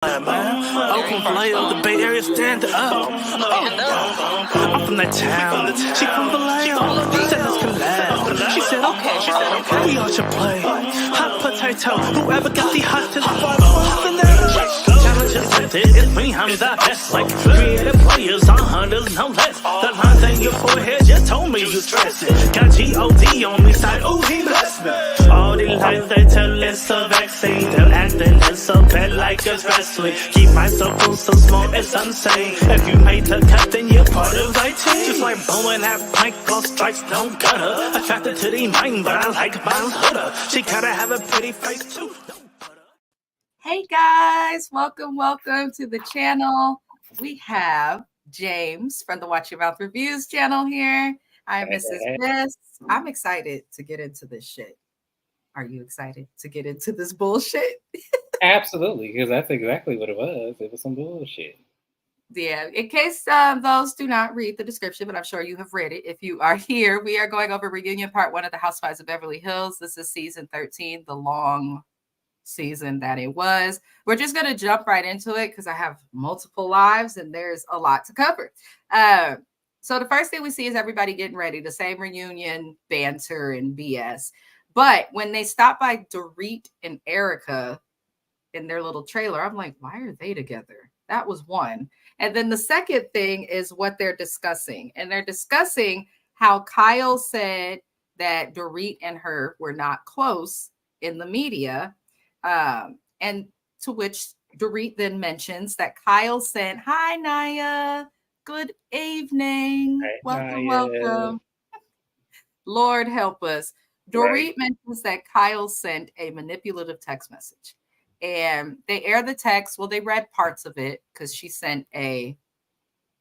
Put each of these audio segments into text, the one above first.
Oakland Vallejo, the Bay Area, stand up. I'm from that town. She from Vallejo. Said let's collab. She said okay. We all should play. Hot potato. Whoever got the hottest challenge accepted. It's me, I'm the best. Like creative players on hunters, no less. The lines in your forehead just told me you stressed it. Got G-O-D on me side. Ooh, he blessed me. All these lies they tell it's a vaccine. They're acting it's so bad like it's wrestling. Keep my circle so small it's insane. If you made the cut then you're part of my team. Just like blowing that pint called strikes don't gutter. Attracted to the mind but I like my hooder. She gotta have a pretty face too. Hey guys, welcome to the channel. We have James from the Watch Your Mouth Reviews channel here. I'm MIZZES B3ST. I'm excited to get into this shit. Are you excited to get into this bullshit? Absolutely, because that's exactly what it was. It was some bullshit. Yeah, in case those do not read the description, but I'm sure you have read it. If you are here, we are going over reunion part 1 of the Housewives of Beverly Hills. This is season 13, the long season that it was. We're just going to jump right into it because I have multiple lives and there's a lot to cover. So the first thing we see is everybody getting ready, the same reunion banter and BS. But when they stop by Dorit and Erica in their little trailer, I'm like, why are they together? That was one. And then the second thing is what they're discussing. And they're discussing how Kyle said that Dorit and her were not close in the media. And to which Dorit then mentions that Kyle sent, "Hi, Naya. Good evening. Hey, welcome, Naya. welcome." Lord help us. Dorit mentions that Kyle sent a manipulative text message. And they air the text. Well, they read parts of it because she sent an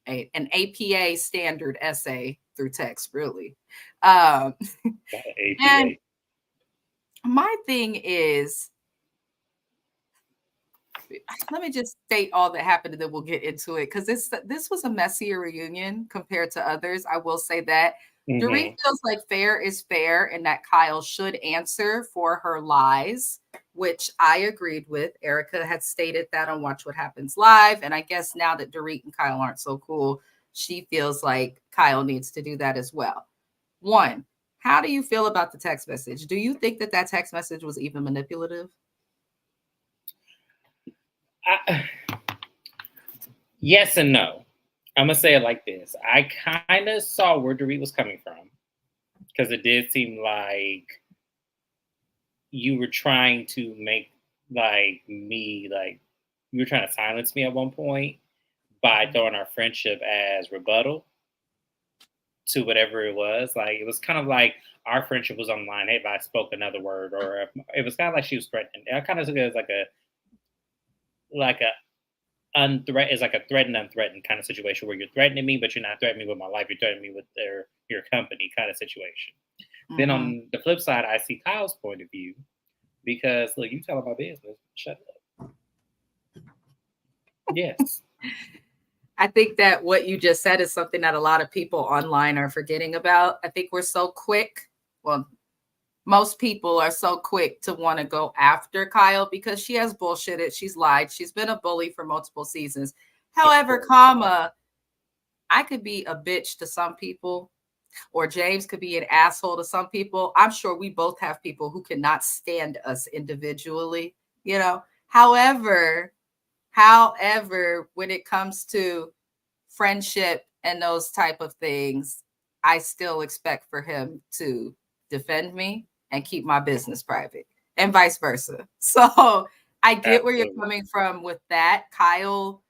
APA standard essay through text, really. And my thing is, let me just state all that happened and then we'll get into it because this was a messier reunion compared to others. I will say that. Dorit feels like fair is fair and that Kyle should answer for her lies, which I agreed with. Erica had stated that on Watch What Happens Live. And I guess now that Dorit and Kyle aren't so cool, she feels like Kyle needs to do that as well. One, how do you feel about the text message? Do you think that text message was even manipulative? Yes and no. I'm going to say it like this. I kind of saw where Dorit was coming from because it did seem like you were trying to make you were trying to silence me at one point by throwing our friendship as rebuttal to whatever it was. Like, it was kind of like our friendship was on the line. Hey, if I spoke another word, or it was kind of like she was threatening. I kind of took it as it's like a threatened, unthreatened kind of situation where you're threatening me, but you're not threatening me with my life. You're threatening me with your company kind of situation. Then on the flip side, I see Kyle's point of view because, look, you tell my business. Shut up. Yes. I think that what you just said is something that a lot of people online are forgetting about. I think we're so quick. Well, most people are so quick to want to go after Kyle because she has bullshitted. She's lied. She's been a bully for multiple seasons. However, I could be a bitch to some people, or James could be an asshole to some people. I'm sure we both have people who cannot stand us individually, you know. However, when it comes to friendship and those type of things, I still expect for him to defend me and keep my business private and vice versa. So I get where you're coming from with that. Kyle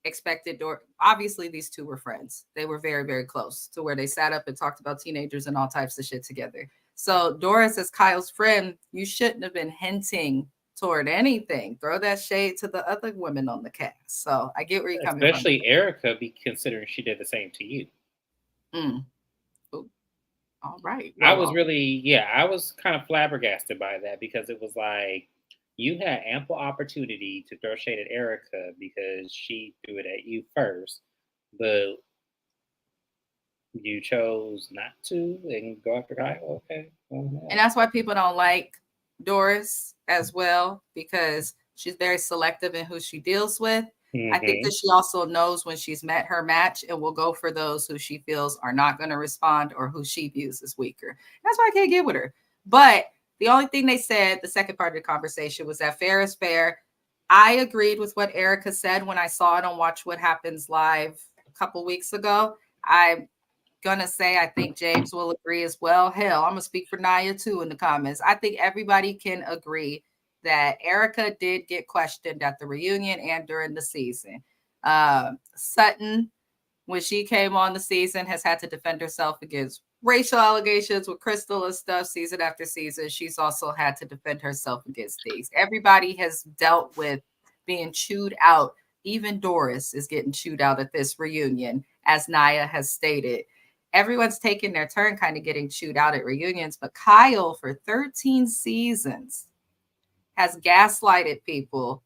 expected obviously these two were friends. They were very, very close to where they sat up and talked about teenagers and all types of shit together. So Doris, as Kyle's friend, you shouldn't have been hinting toward anything. Throw that shade to the other women on the cast. So I get where you're coming from. Especially Erica, considering she did the same to you. All right. Well, I was kind of flabbergasted by that because it was like you had ample opportunity to throw shade at Erica because she threw it at you first, but you chose not to and go after Kyle. Okay. And that's why people don't like Doris as well, because She's very selective in who she deals with. Mm-hmm. I think that she also knows when she's met her match and will go for those who she feels are not going to respond or who she views as weaker. That's why I can't get with her. But the only thing they said, the second part of the conversation, was that fair is fair. I agreed with what Erica said when I saw it on Watch What Happens Live a couple weeks ago. I'm going to say I think James will agree as well. Hell, I'm going to speak for Naya too in the comments. I think everybody can agree that Erica did get questioned at the reunion and during the season. Sutton, when she came on the season, has had to defend herself against racial allegations with Crystal and stuff season after season. She's also had to defend herself against these. Everybody has dealt with being chewed out. Even Doris is getting chewed out at this reunion, as Naya has stated. Everyone's taking their turn kind of getting chewed out at reunions, but Kyle, for 13 seasons, has gaslighted people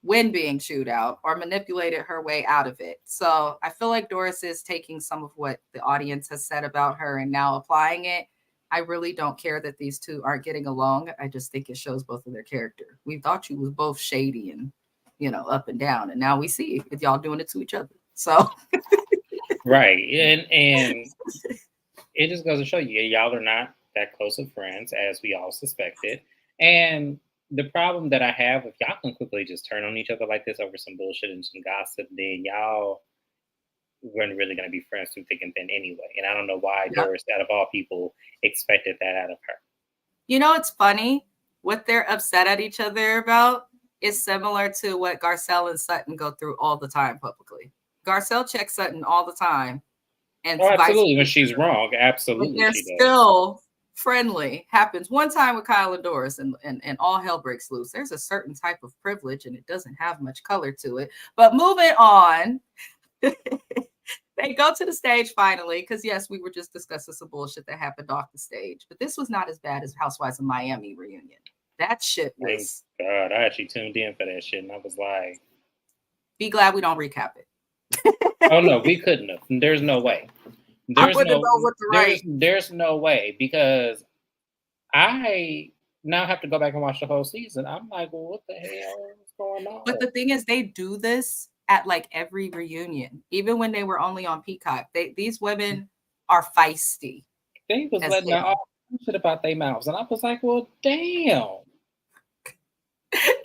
when being chewed out or manipulated her way out of it. So I feel like Doris is taking some of what the audience has said about her and now applying it. I really don't care that these two aren't getting along. I just think it shows both of their character. We thought you was both shady and, you know, up and down. And now we see if y'all doing it to each other. So right. And it just goes to show you, y'all are not that close of friends as we all suspected. And the problem that I have, if y'all can quickly just turn on each other like this over some bullshit and some gossip, then y'all weren't really going to be friends through thick and thin anyway. And I don't know why Doris, out of all people, expected that out of her. You know, it's funny. What they're upset at each other about is similar to what Garcelle and Sutton go through all the time publicly. Garcelle checks Sutton all the time. And absolutely, when she's wrong, absolutely. But they're still friendly. Happens one time with Kyle and Doris, and all hell breaks loose. There's a certain type of privilege, and it doesn't have much color to it. But moving on, they go to the stage finally, because yes, we were just discussing some bullshit that happened off the stage. But this was not as bad as Housewives of Miami reunion. That shit was. Thank God, I actually tuned in for that shit, and I was like, be glad we don't recap it. Oh no, we couldn't have. There's no way. There's no way, because I now have to go back and watch the whole season. I'm like, well, what the hell is going on? But the thing is, they do this at like every reunion, even when they were only on Peacock. These women are feisty. They was letting out all shit about their mouths, and I was like, well, damn.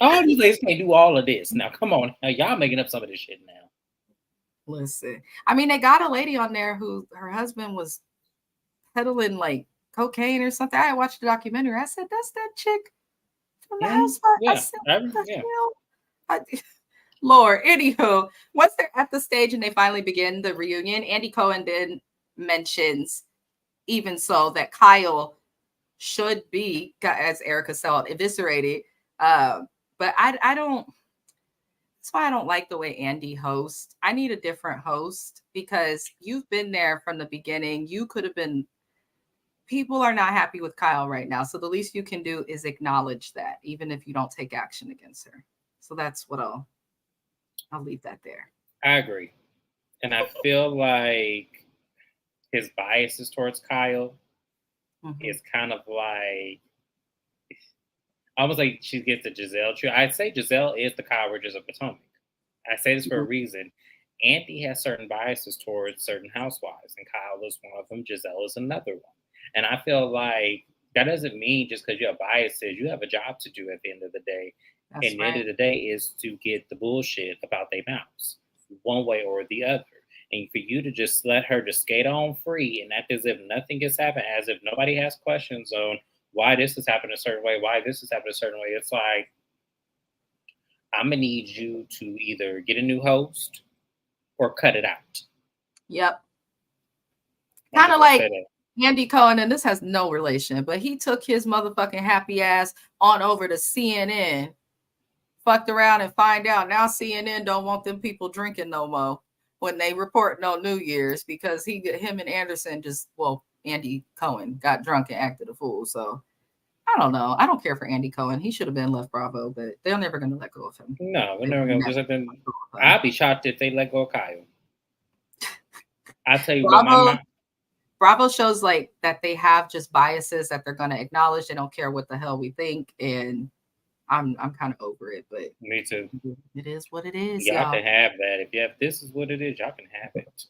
All these ladies can't do all of this. Now, come on, now, y'all making up some of this shit now. Listen, I mean, they got a lady on there who her husband was peddling like cocaine or something. I watched the documentary. I said, that's that chick from the Housewives. Lord, anywho, once they're at the stage and they finally begin the reunion, Andy Cohen then mentions, even so, that Kyle should be, as Erica saw it, eviscerated. But I don't. That's why I don't like the way Andy hosts. I need a different host, because you've been there from the beginning. You could have been. People are not happy with Kyle right now. So the least you can do is acknowledge that, even if you don't take action against her. So that's what I'll leave that there. I agree. And I feel like his biases towards Kyle is kind of like, almost like she gets the Giselle tree. I'd say Giselle is the Kyle Richards of Potomac. I say this for a reason. Andy has certain biases towards certain housewives, and Kyle is one of them. Giselle is another one. And I feel like that doesn't mean just because you have biases, you have a job to do at the end of the day. And the end of the day is to get the bullshit about their mouths, one way or the other. And for you to just let her just skate on free and act as if nothing has happened, as if nobody has questions on why this has happened a certain way, why this has happened a certain way. It's like, I'm going to need you to either get a new host or cut it out. Yep. Kind of like Andy Cohen, and this has no relation, but he took his motherfucking happy ass on over to CNN, fucked around and find out now CNN don't want them people drinking no more when they report no New Year's, because him and Anderson Andy Cohen got drunk and acted a fool. So I don't know. I don't care for Andy Cohen. He should have been left Bravo, but they're never going to let go of him. No, they're never going to let them. I'd be shocked if they let go of Kyle. I tell you what, Bravo shows like that they have just biases that they're going to acknowledge. They don't care what the hell we think. And I'm kind of over it, but Me too. it is what it is. Y'all can have that. If this is what it is, y'all can have it.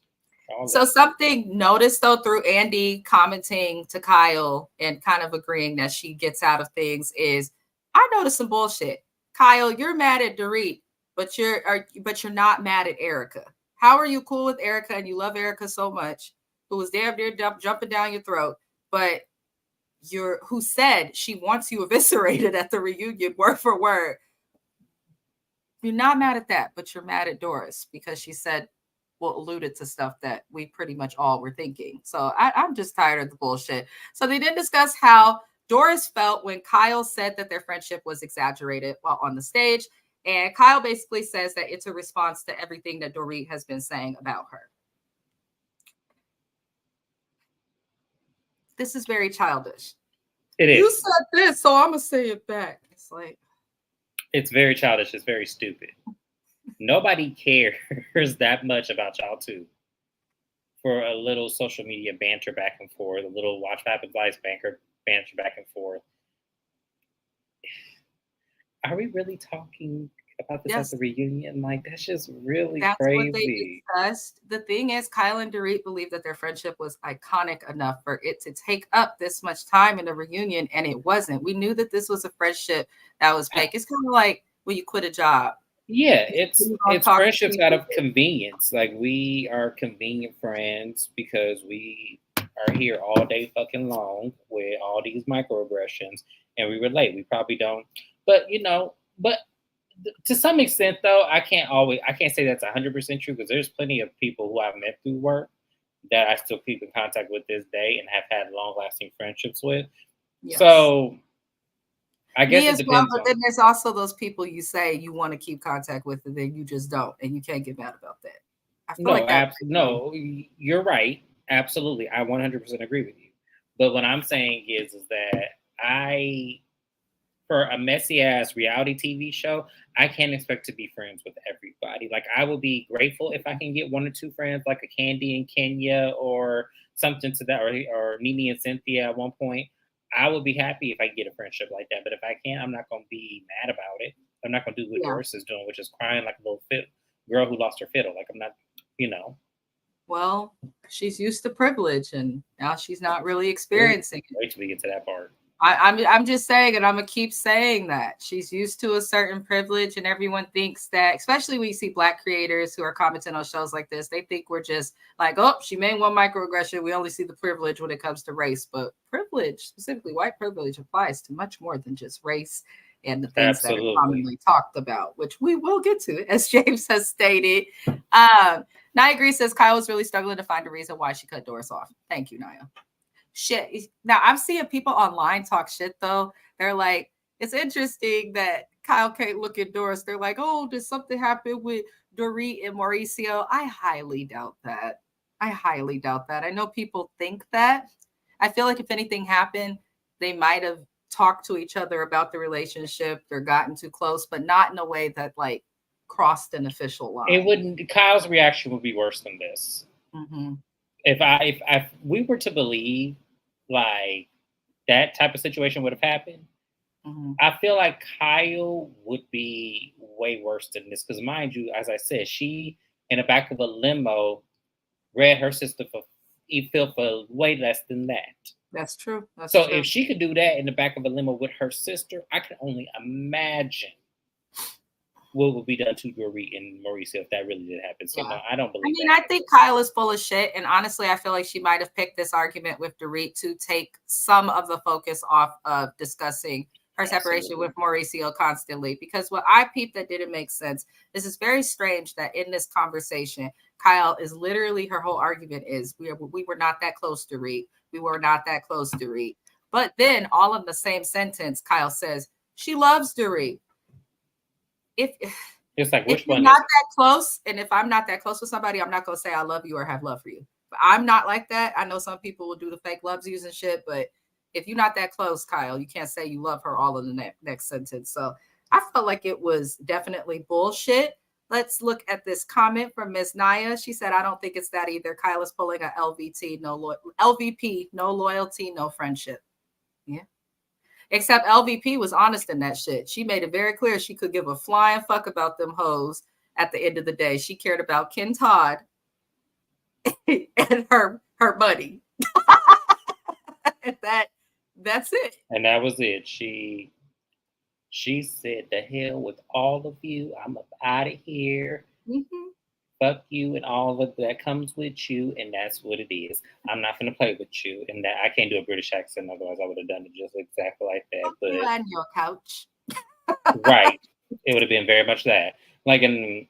So something noticed though through Andy commenting to Kyle and kind of agreeing that she gets out of things is I noticed some bullshit. Kyle, you're mad at Dorit, but you're not mad at Erica. How are you cool with Erica and you love Erica so much, who was damn near jumping down your throat, but who said she wants you eviscerated at the reunion word for word? You're not mad at that, but you're mad at Doris because she said, alluded to stuff that we pretty much all were thinking. So I'm just tired of the bullshit. So they did discuss how Doris felt when Kyle said that their friendship was exaggerated while on the stage. And Kyle basically says that it's a response to everything that Dorit has been saying about her. This is very childish. It is. You said this, so I'm going to say it back. It's like, it's very childish. It's very stupid. Nobody cares that much about y'all two for a little social media banter back and forth, a little watch what happens live banter back and forth. Are we really talking about this at the reunion? Like, that's just really crazy. What they discussed. The thing is, Kyle and Dorit believed that their friendship was iconic enough for it to take up this much time in the reunion, and it wasn't. We knew that this was a friendship that was fake. It's kind of like when you quit a job. Yeah, it's friendships out of convenience. Like, we are convenient friends because we are here all day fucking long with all these microaggressions, and we relate. We probably don't, but to some extent, though, I can't say that's 100% true because there's plenty of people who I've met through work that I still keep in contact with this day and have had long-lasting friendships with. Yes. So I guess it depends. But then there's also those people you say you want to keep contact with, and then you just don't, and you can't get mad about that. I feel you're right. Absolutely, I 100% agree with you. But what I'm saying is that for a messy ass reality TV show, I can't expect to be friends with everybody. Like, I will be grateful if I can get one or two friends, like a Candy and Kenya or something to that, or Nene and Cynthia at one point. I would be happy if I get a friendship like that. But if I can't, I'm not going to be mad about it. I'm not going to do what Doris is doing, which is crying like a little girl who lost her fiddle. Like, I'm not, Well, she's used to privilege, and now she's not really experiencing it. Wait till we get to that part. I'm just saying, and I'm gonna keep saying that she's used to a certain privilege, and everyone thinks that, especially when you see Black creators who are commenting on shows like this, they think we're just like, oh, she made one microaggression. We only see the privilege when it comes to race, but privilege, specifically white privilege, applies to much more than just race and the things that are commonly talked about, which we will get to, as James has stated. Naya Green says Kyle was really struggling to find a reason why she cut Doris off. Thank you, Naya. Shit. Now I'm seeing people online talk shit though. They're like, it's interesting that Kyle can't look at Doris. They're like, oh, did something happen with Dorit and Mauricio? I highly doubt that. I know people think that. I feel like if anything happened, they might have talked to each other about the relationship or gotten too close, but not in a way that like crossed an official line. It wouldn't. Kyle's reaction would be worse than this. Mm-hmm. If we were to believe like that type of situation would have happened, I feel like Kyle would be way worse than this. Because mind you, as I said, she in the back of a limo read her sister for way less than that. That's true. If she could do that in the back of a limo with her sister, I can only imagine what would be done to Dorit and Mauricio if that really did happen. So no, I don't believe that. I think Kyle is full of shit. And honestly, I feel like she might have picked this argument with Dorit to take some of the focus off of discussing her separation with Mauricio constantly. Because what I peeped that didn't make sense, this is very strange that in this conversation, Kyle is literally, her whole argument is we were not that close to Dorit. We were not that close to Dorit. But then all in the same sentence, Kyle says, she loves Dorit. It's like, if you're not that close, and if I'm not that close with somebody, I'm not going to say I love you or have love for you. But I'm not like that. I know some people will do the fake loves yous and shit, but if you're not that close, Kyle, you can't say you love her all in the next sentence. So I felt like it was definitely bullshit. Let's look at this comment from Ms. Naya. She said, I don't think it's that either. Kyle is pulling a LVP, no loyalty, no friendship. Yeah. Except LVP was honest in that shit. She made it very clear she could give a flying fuck about them hoes at the end of the day. She cared about Ken Todd and her money. That's it. And that was it. She said, "The hell with all of you. I'm up out of here. Mm-hmm. Fuck you and all of that comes with you, and that's what it is. I'm not gonna play with you." And that I can't do a British accent, otherwise I would have done it just exactly like that. Fuck But you and your couch. right, it would have been very much that. Like, and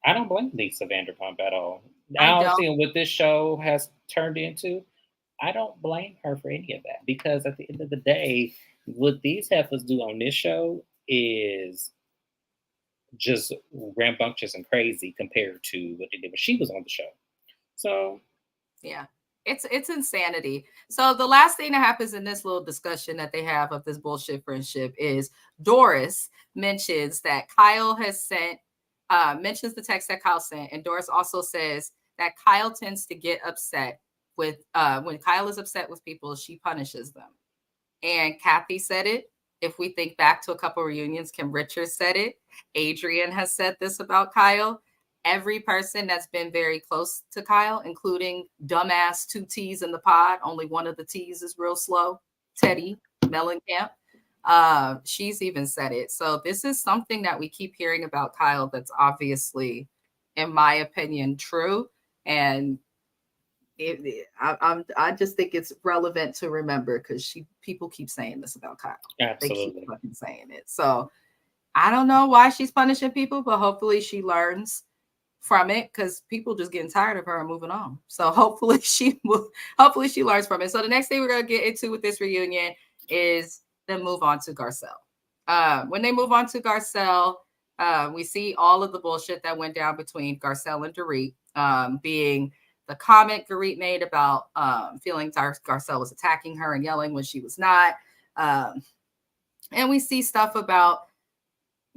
I don't blame Lisa Vanderpump at all. Now seeing what this show has turned into, I don't blame her for any of that, because at the end of the day, what these heifers do on this show is just rambunctious and crazy compared to what they did when she was on the show. So yeah, it's insanity. So the last thing that happens in this little discussion that they have of this bullshit friendship is Doris mentions that Kyle has sent, mentions the text that Kyle sent, and Doris also says that Kyle tends to get upset with when Kyle is upset with people, she punishes them. And Kathy said it. If we think back to a couple reunions, Kim Richards said it. Adrian has said this about Kyle. Every person that's been very close to Kyle, including dumbass 2 T's in the pod, only one of the T's is real slow, Teddy Mellencamp. She's even said it. So this is something that we keep hearing about Kyle that's obviously, in my opinion, true. And I just think it's relevant to remember, because people keep saying this about Kyle. Absolutely. They keep fucking saying it. So I don't know why she's punishing people, but hopefully she learns from it, because people just getting tired of her and moving on. So hopefully she learns from it. So the next thing we're gonna get into with this reunion is then move on to Garcelle. When they move on to Garcelle, we see all of the bullshit that went down between Garcelle and Dorit, being the comment Dorit made about feeling Garcelle was attacking her and yelling when she was not. And we see stuff about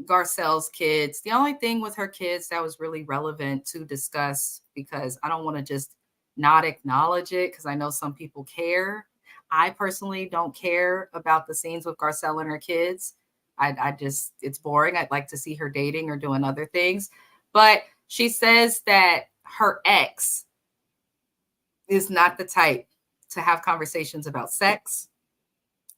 Garcelle's kids. The only thing with her kids that was really relevant to discuss, because I don't want to just not acknowledge it, because I know some people care. I personally don't care about the scenes with Garcelle and her kids. I just, it's boring. I'd like to see her dating or doing other things. But she says that her ex is not the type to have conversations about sex.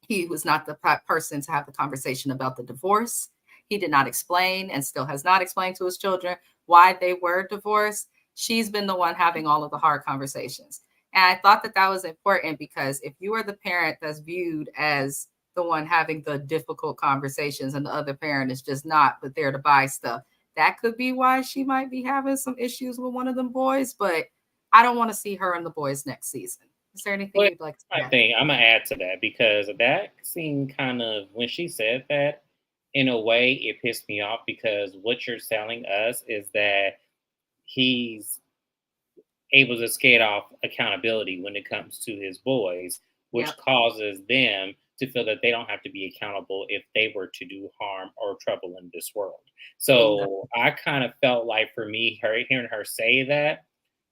He was not the person to have the conversation about the divorce. He did not explain, and still has not explained to his children why they were divorced. She's been the one having all of the hard conversations. And I thought that that was important, because if you are the parent that's viewed as the one having the difficult conversations and the other parent is just not, but there to buy stuff, that could be why she might be having some issues with one of them boys. But I don't want to see her and the boys next season. Is there anything you'd like to add? I think I'm going to add to that, because that seemed kind of, when she said that, in a way, it pissed me off, because what you're telling us is that he's able to skate off accountability when it comes to his boys, which causes them to feel that they don't have to be accountable if they were to do harm or trouble in this world. So I kind of felt like, for me, hearing her say that,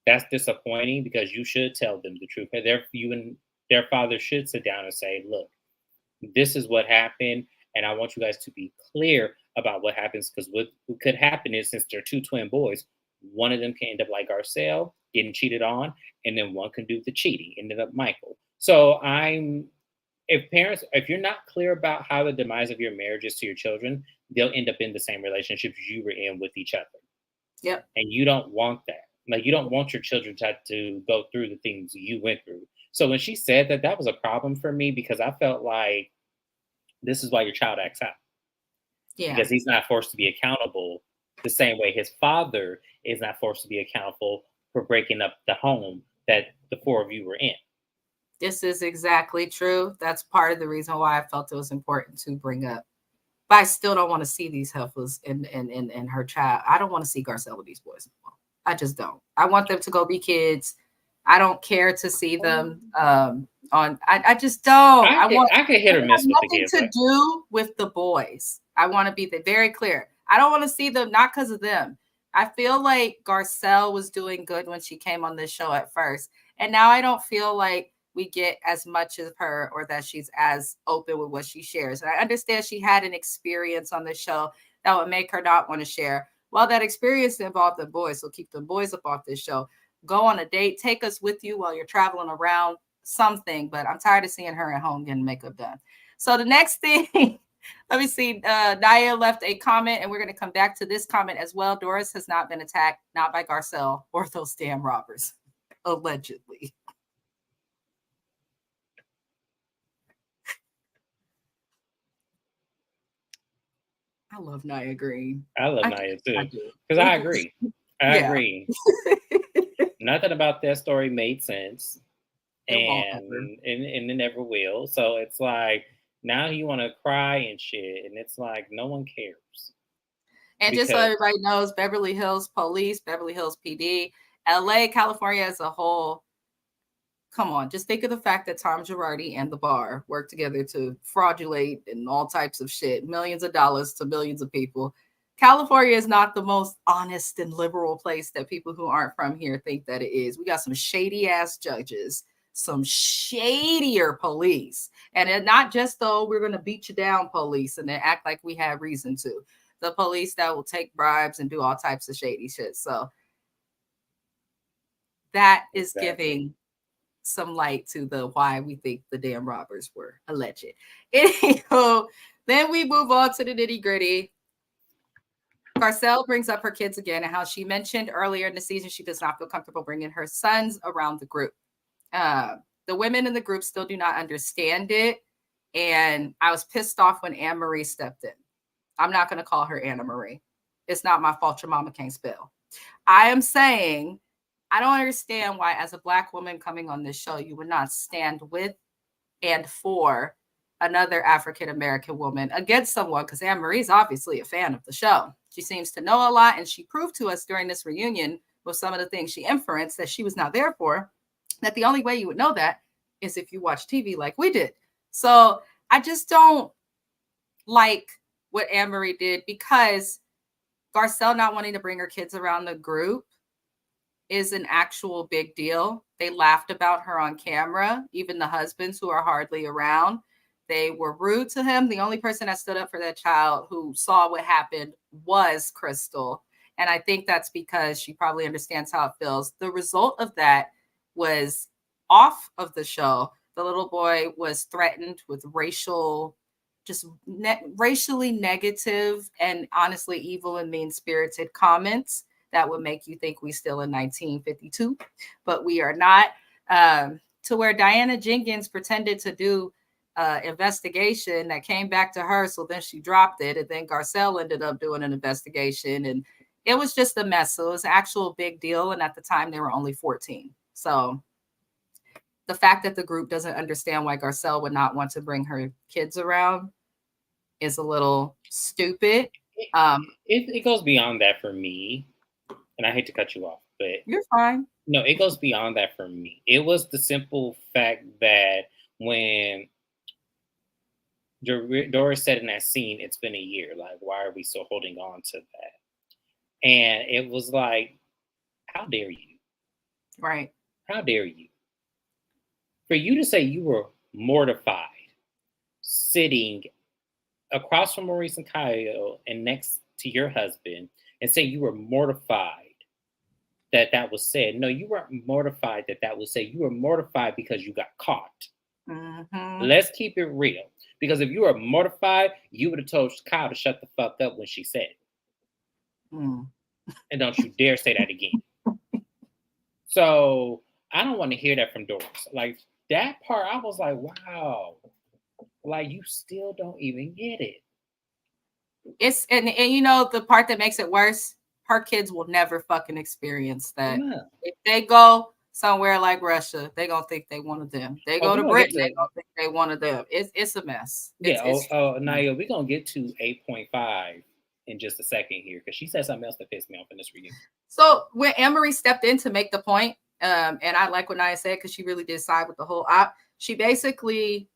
that's disappointing, because you should tell them the truth. You and their father should sit down and say, look, this is what happened, and I want you guys to be clear about what happens, because what could happen is, since they're 2 twin boys, one of them can end up like Garcelle, getting cheated on, and then one can do the cheating, ended up Michael. So if you're not clear about how the demise of your marriage is to your children, they'll end up in the same relationships you were in with each other. Yep. And you don't want that. Like, you don't want your children to go through the things you went through. So when she said that, that was a problem for me, because I felt like this is why your child acts out. Yeah. Because he's not forced to be accountable the same way his father is not forced to be accountable for breaking up the home that the 4 of you were in. This is exactly true. That's part of the reason why I felt it was important to bring up. But I still don't want to see these heifers in her child. I don't want to see Garcelle with these boys anymore. I just don't. I want them to go be kids. I don't care to see them on. I just don't. I could hit or miss with the kids. Nothing to do with the boys. I want to be very clear. I don't want to see them, not because of them. I feel like Garcelle was doing good when she came on this show at first, and now I don't feel like we get as much of her or that she's as open with what she shares. And I understand she had an experience on the show that would make her not want to share. Well, that experience involved the boys, so keep the boys up off this show. Go on a date, take us with you while you're traveling around, something, but I'm tired of seeing her at home getting makeup done. So the next thing, let me see, Naya left a comment, and we're going to come back to this comment as well. Doris has not been attacked, not by Garcelle or those damn robbers, allegedly. I love Nia Green. I love Nia too. Because I agree. I agree. Nothing about that story made sense. And it never will. So it's like, now you want to cry and shit. And it's like, no one cares. And just so everybody knows, Beverly Hills Police, Beverly Hills PD, LA, California as a whole. Come on, just think of the fact that Tom Girardi and the bar work together to fraudulate and all types of shit, millions of dollars to millions of people. California is not the most honest and liberal place that people who aren't from here think that it is. We got some shady ass judges, some shadier police, and not just though we're going to beat you down police and then act like we have reason to. The police that will take bribes and do all types of shady shit. So that is giving some light to the why we think the damn robbers were alleged. Anywho, then we move on to the nitty gritty. Garcelle brings up her kids again and how she mentioned earlier in the season she does not feel comfortable bringing her sons around the group. The women in the group still do not understand it, and I was pissed off when Anne-Marie stepped in. I'm not going to call her Anna-Marie. It's not my fault your mama can't spell. I am saying I don't understand why, as a Black woman coming on this show, you would not stand with and for another African-American woman against someone, because Anne-Marie is obviously a fan of the show. She seems to know a lot, and she proved to us during this reunion with some of the things she inferenced that she was not there for, that the only way you would know that is if you watch TV like we did. So I just don't like what Anne-Marie did, because Garcelle not wanting to bring her kids around the group is an actual big deal. They laughed about her on camera, even the husbands who are hardly around. They were rude to him. The only person that stood up for that child who saw what happened was Crystal. And I think that's because she probably understands how it feels. The result of that was off of the show. The little boy was threatened with racially negative and honestly evil and mean-spirited comments that would make you think we still in 1952, but we are not. To where Diana Jenkins pretended to do investigation that came back to her, so then she dropped it, and then Garcelle ended up doing an investigation, and it was just a mess. So it was an actual big deal, and at the time they were only 14. So the fact that the group doesn't understand why Garcelle would not want to bring her kids around is a little stupid. It goes beyond that for me, and I hate to cut you off, but you're fine. No, it goes beyond that for me. It was the simple fact that when Doris said in that scene, it's been a year, like, why are we still holding on to that? And it was like, how dare you? Right. How dare you? For you to say you were mortified sitting across from Maurice and Kyle and next to your husband and say you were mortified that that was said. No, you weren't mortified that that was said. You were mortified because you got caught. Mm-hmm. Let's keep it real. Because if you were mortified, you would have told Kyle to shut the fuck up when she said it. Mm. And don't you dare say that again. So I don't want to hear that from Doris. Like, that part, I was like, wow. Like, you still don't even get it. It's and you know the part that makes it worse, her kids will never fucking experience that. Yeah. If they go somewhere like Russia, they gonna think they one of them. They go to Britain, they gonna think they one of them. It's a mess. Naya, we're gonna get to 8.5 in just a second here, because she said something else that pissed me off in this reunion. So when Anne-Marie stepped in to make the point, and I like what Naya said because she really did side with the whole op. She basically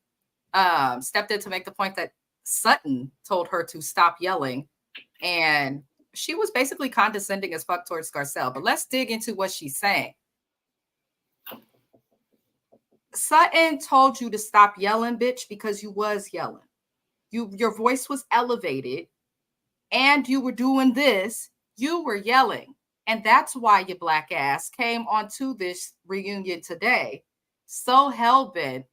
stepped in to make the point that Sutton told her to stop yelling, and she was basically condescending as fuck towards Garcelle. But let's dig into what she's saying. Sutton told you to stop yelling, bitch, because you was yelling. Your voice was elevated and you were doing this. You were yelling. And that's why your black ass came onto this reunion today so hell-bent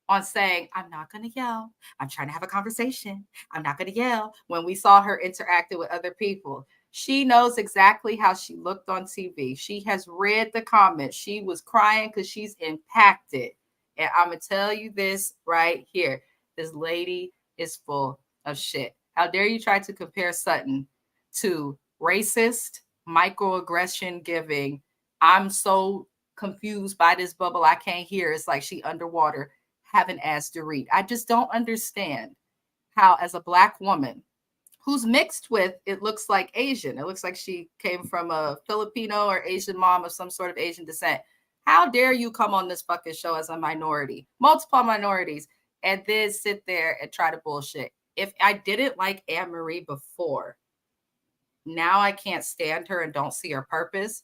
on saying, I'm not going to yell. I'm trying to have a conversation. I'm not going to yell. When we saw her interacting with other people, she knows exactly how she looked on TV. She has read the comments. She was crying because she's impacted. And I'm going to tell you this right here. This lady is full of shit. How dare you try to compare Sutton to racist, microaggression giving, I'm so confused by this bubble I can't hear. It's like she underwater, having ass dorit. I just don't understand how, as a black woman who's mixed with, it looks like Asian, it looks like she came from a Filipino or Asian mom of some sort of Asian descent. How dare you come on this fucking show as a minority, multiple minorities, and then sit there and try to bullshit? If I didn't like Anne-Marie before, now I can't stand her and don't see her purpose.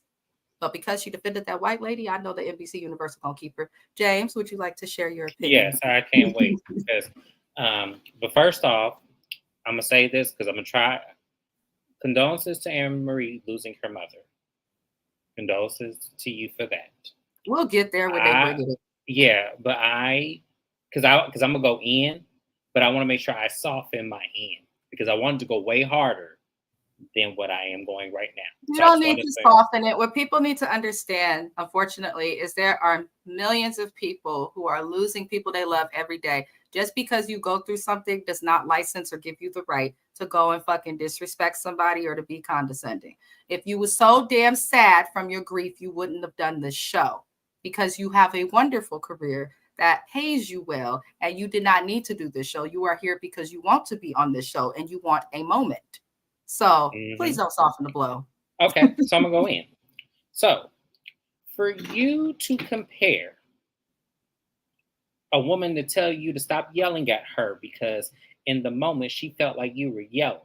But because she defended that white lady, I know the NBC Universal gonna keep her. James, would you like to share your opinion? Yes, I can't wait. Because, but first off, I'm gonna say this because I'm gonna try. Condolences to Anne-Marie losing her mother. Condolences to you for that. We'll get there when they bring it. Yeah, but because I'm gonna go in, but I want to make sure I soften my end because I wanted to go way harder than what I am going right now. You don't need to soften it. What people need to understand, unfortunately, is there are millions of people who are losing people they love every day. Just because you go through something does not license or give you the right to go and fucking disrespect somebody or to be condescending. If you were so damn sad from your grief, you wouldn't have done this show because you have a wonderful career that pays you well, and you did not need to do this show. You are here because you want to be on this show and you want a moment. So please don't soften the blow. Okay, so I'm gonna go in. So for you to compare a woman to tell you to stop yelling at her because in the moment she felt like you were yelling.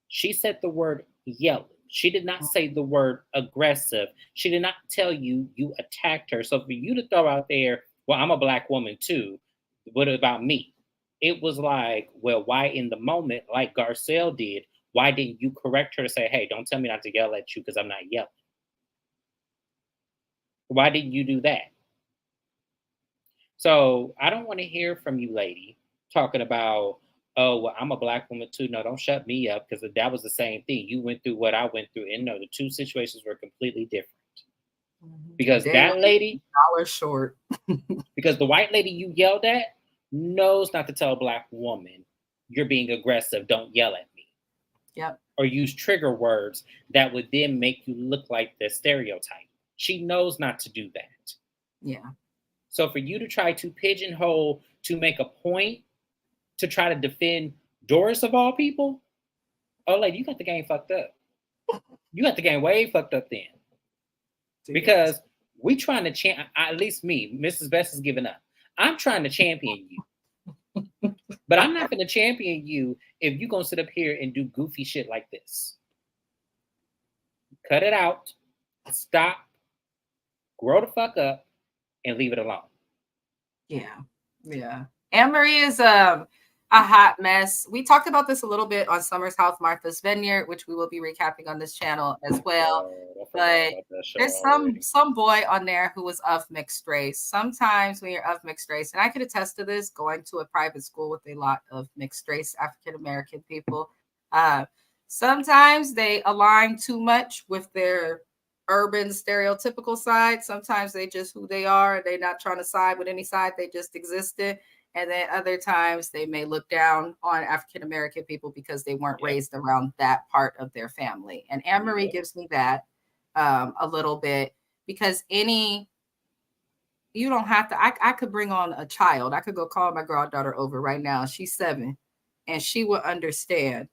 She said the word yelling. She did not say the word aggressive. She did not tell you you attacked her. So for you to throw out there, well, I'm a black woman too. What about me? It was like, well, why in the moment, like Garcelle did, why didn't you correct her to say, hey, don't tell me not to yell at you because I'm not yelling? Why didn't you do that? So I don't want to hear from you, lady, talking about, oh, well, I'm a black woman too. No, don't shut me up because that was the same thing. You went through what I went through. And no, the two situations were completely different. Because that lady, $1 short. because the white lady you yelled at knows not to tell a black woman, you're being aggressive, don't yell at me. Yep. Or use trigger words that would then make you look like the stereotype. She knows not to do that. Yeah. So for you to try to pigeonhole to make a point to try to defend Doris of all people, oh, lady, you got the game fucked up. You got the game way fucked up then. Because we trying to at least me, Mrs. Best is giving up. I'm trying to champion you. But I'm not going to champion you if you're going to sit up here and do goofy shit like this. Cut it out. Stop. Grow the fuck up and leave it alone. Yeah. Yeah. Anne-Marie is a hot mess. We talked about this a little bit on Summer's House, Martha's Vineyard, which we will be recapping on this channel as well. But there's some boy on there who was of mixed race. Sometimes when you're of mixed race, and I could attest to this, going to a private school with a lot of mixed race African-American people, sometimes they align too much with their urban stereotypical side. Sometimes they just who they are. They're not trying to side with any side. They just existed. And then other times they may look down on African-American people because they weren't raised around that part of their family. And Anne-Marie gives me that a little bit because you don't have to, I could bring on a child. I could go call my goddaughter over right now. She's 7 and she will understand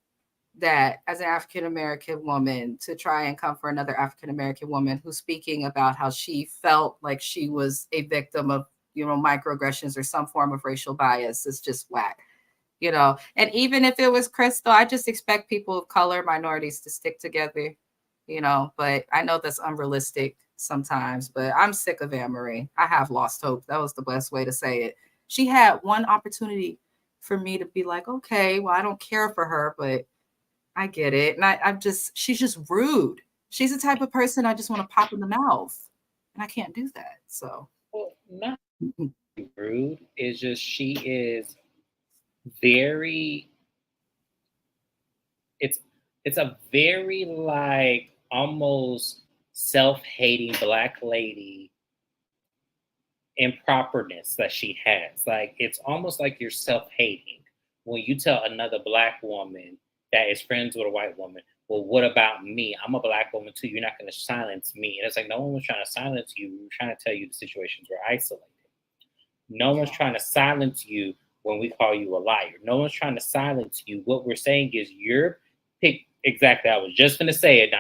that as an African-American woman to try and come for another African-American woman who's speaking about how she felt like she was a victim of, microaggressions or some form of racial bias is just whack, and even if it was Crystal, I just expect people of color, minorities to stick together, but I know that's unrealistic sometimes, but I'm sick of Annemarie. I have lost hope. That was the best way to say it. She had one opportunity for me to be like, okay, well, I don't care for her, but I get it. And I'm just, she's just rude. She's the type of person I just want to pop in the mouth. And I can't do that. So, Well, not rude. It's just she is very. It's a very like almost self-hating black lady improperness that she has. Like it's almost like you're self-hating when you tell another black woman that is friends with a white woman, well, what about me? I'm a black woman too. You're not going to silence me. And it's like no one was trying to silence you. We were trying to tell you the situations were isolated. No one's trying to silence you when we call you a liar. No one's trying to silence you. What we're saying is you're exactly. I was just going to say it.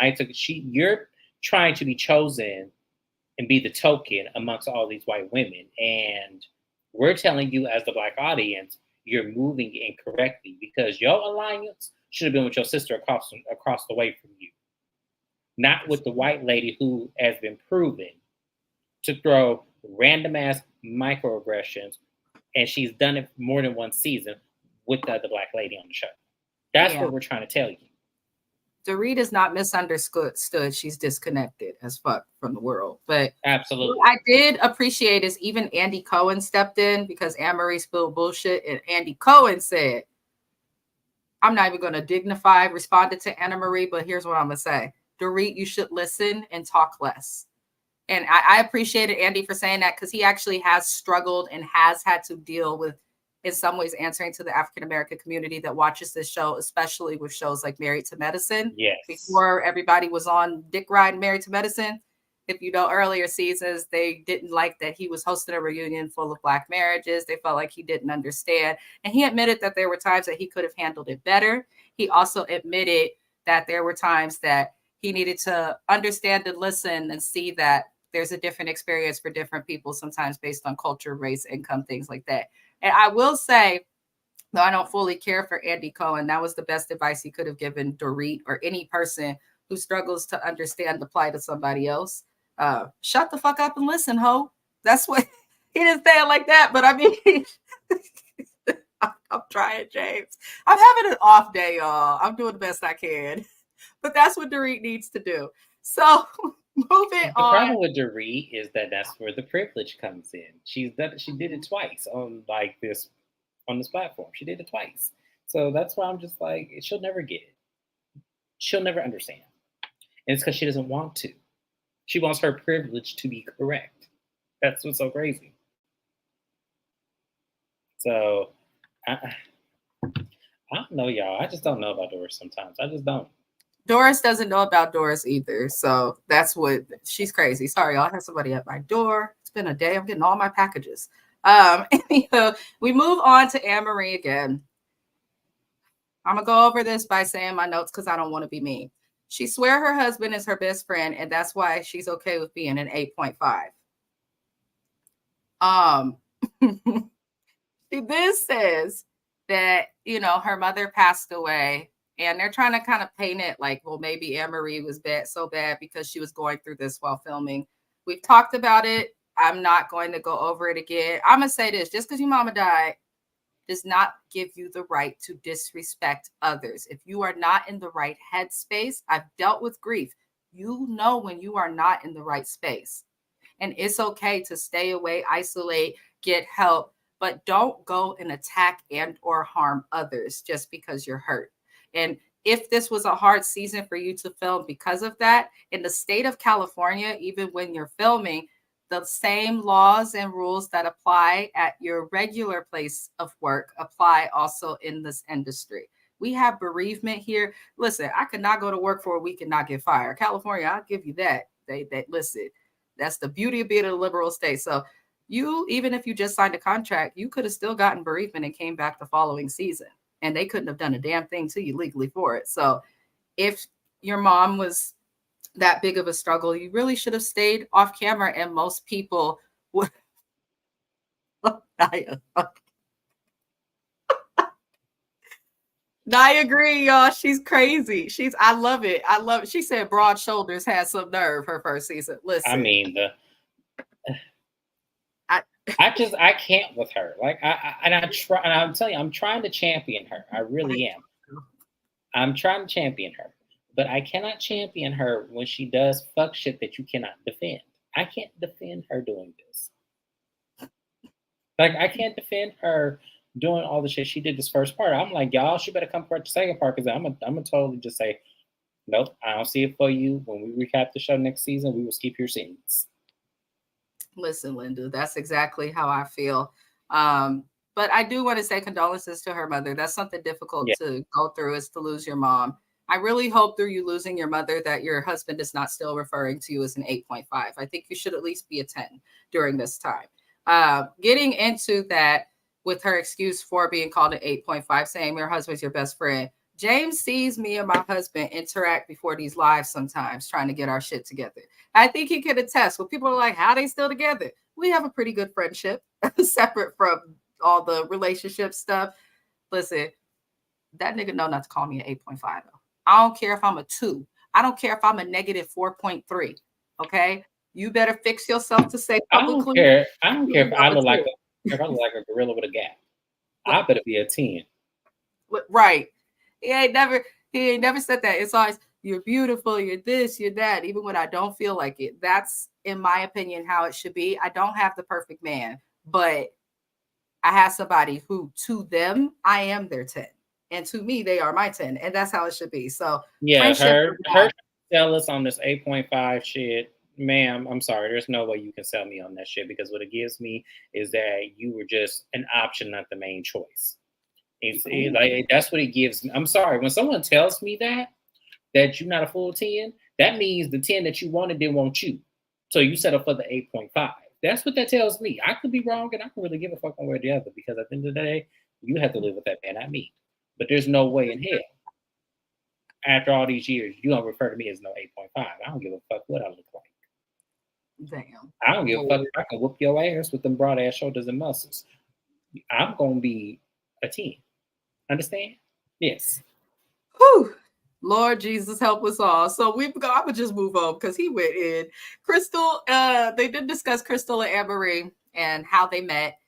You're trying to be chosen and be the token amongst all these white women. And we're telling you as the black audience, you're moving incorrectly because your alliance should have been with your sister across the way from you. Not with the white lady who has been proven to throw random ass microaggressions. And she's done it more than one season with the other black lady on the show. That's what we're trying to tell you. Dorit is not misunderstood. She's disconnected as fuck from the world. But absolutely, what I did appreciate is even Andy Cohen stepped in because Annemarie spilled bullshit, and Andy Cohen said, "I'm not even going to responded to Annemarie, but here's what I'm gonna say: Dorit, you should listen and talk less." And I appreciated Andy for saying that because he actually has struggled and has had to deal with, in some ways, answering to the African-American community that watches this show, especially with shows like Married to Medicine. Yes. Before everybody was on Dick Ride Married to Medicine. If you know earlier seasons, they didn't like that he was hosting a reunion full of black marriages. They felt like he didn't understand. And he admitted that there were times that he could have handled it better. He also admitted that there were times that he needed to understand and listen and see that there's a different experience for different people, sometimes based on culture, race, income, things like that. And I will say, though I don't fully care for Andy Cohen, that was the best advice he could have given Dorit or any person who struggles to understand the plight of somebody else. Shut the fuck up and listen, ho. That's what he didn't say it like that, but I mean, I'm trying, James. I'm having an off day, y'all. I'm doing the best I can, but that's what Dorit needs to do. So moving on. The problem with Dorit is that that's where the privilege comes in. She did it twice on this platform. She did it twice. So that's why I'm just like, she'll never get it. She'll never understand. And it's because she doesn't want to. She wants her privilege to be correct. That's what's so crazy. So I don't know, y'all. I just don't know about Doris sometimes. I just don't. Doris doesn't know about Doris either. So that's what, she's crazy. Sorry, y'all. I have somebody at my door. It's been a day. I'm getting all my packages. Anyhow, we move on to Annemarie again. I'm going to go over this by saying my notes because I don't want to be mean. She swear her husband is her best friend, and that's why she's okay with being an 8.5. She then says that, her mother passed away. And they're trying to kind of paint it like, well, maybe Annemarie was so bad because she was going through this while filming. We've talked about it. I'm not going to go over it again. I'm going to say this, just because your mama died does not give you the right to disrespect others. If you are not in the right headspace, I've dealt with grief. You know when you are not in the right space. And it's okay to stay away, isolate, get help, but don't go and attack and or harm others just because you're hurt. And if this was a hard season for you to film because of that, in the state of California, even when you're filming, the same laws and rules that apply at your regular place of work apply also in this industry. We have bereavement here. Listen, I could not go to work for a week and not get fired. California, I'll give you that. They listen, that's the beauty of being a liberal state. So you, even if you just signed a contract, you could have still gotten bereavement and came back the following season. And they couldn't have done a damn thing to you legally for it. So if your mom was that big of a struggle, you really should have stayed off camera. And most people would. I agree, y'all. She's crazy. I love it. I love it. She said Broad Shoulders had some nerve her first season. Listen. I mean, I can't with her. Like I'm telling you, I'm trying to champion her. I really am. I'm trying to champion her. But I cannot champion her when she does fuck shit that you cannot defend. I can't defend her doing this. Like, I can't defend her doing all the shit she did this first part. I'm like, y'all, she better come for the second part, because I'm gonna totally just say, nope, I don't see it for you. When we recap the show next season, we will skip your scenes. Listen, Linda, that's exactly how I feel. But I do want to say condolences to her mother. That's something difficult to go through, is to lose your mom. I really hope through you losing your mother that your husband is not still referring to you as an 8.5. I think you should at least be a 10 during this time. Getting into that with her excuse for being called an 8.5, saying your husband's your best friend. James sees me and my husband interact before these lives sometimes, trying to get our shit together. I think he can attest. When people are like, how are they still together? We have a pretty good friendship, separate from all the relationship stuff. Listen, that nigga know not to call me an 8.5 though. I don't care if I'm a 2. I don't care if I'm a negative 4.3. Okay? You better fix yourself to say publicly. I don't care if I look like a gorilla with a gap. I better be a 10. Right. He ain't never said that. It's always, you're beautiful, you're this, you're that, even when I don't feel like it. That's, in my opinion, how it should be. I don't have the perfect man, but I have somebody who, to them, I am their 10. And to me, they are my 10. And that's how it should be. So yeah, her sell us on this 8.5 shit. Ma'am, I'm sorry. There's no way you can sell me on that shit, because what it gives me is that you were just an option, not the main choice. Like, that's what it gives me. I'm sorry. When someone tells me that you're not a full 10, that means the 10 that you wanted didn't want you. So you settle for the 8.5. That's what that tells me. I could be wrong, and I can really give a fuck one way or the other, because at the end of the day, you have to live with that man, not me. But there's no way in hell, after all these years, you don't refer to me as no 8.5. I don't give a fuck what I look like. Damn. I don't give a fuck if I can whoop your ass with them broad ass shoulders and muscles. I'm going to be a 10. Understand? Yes. Whew. Lord Jesus, help us all. So I would just move on because he went in. Crystal, they did discuss Crystal and Annemarie and how they met.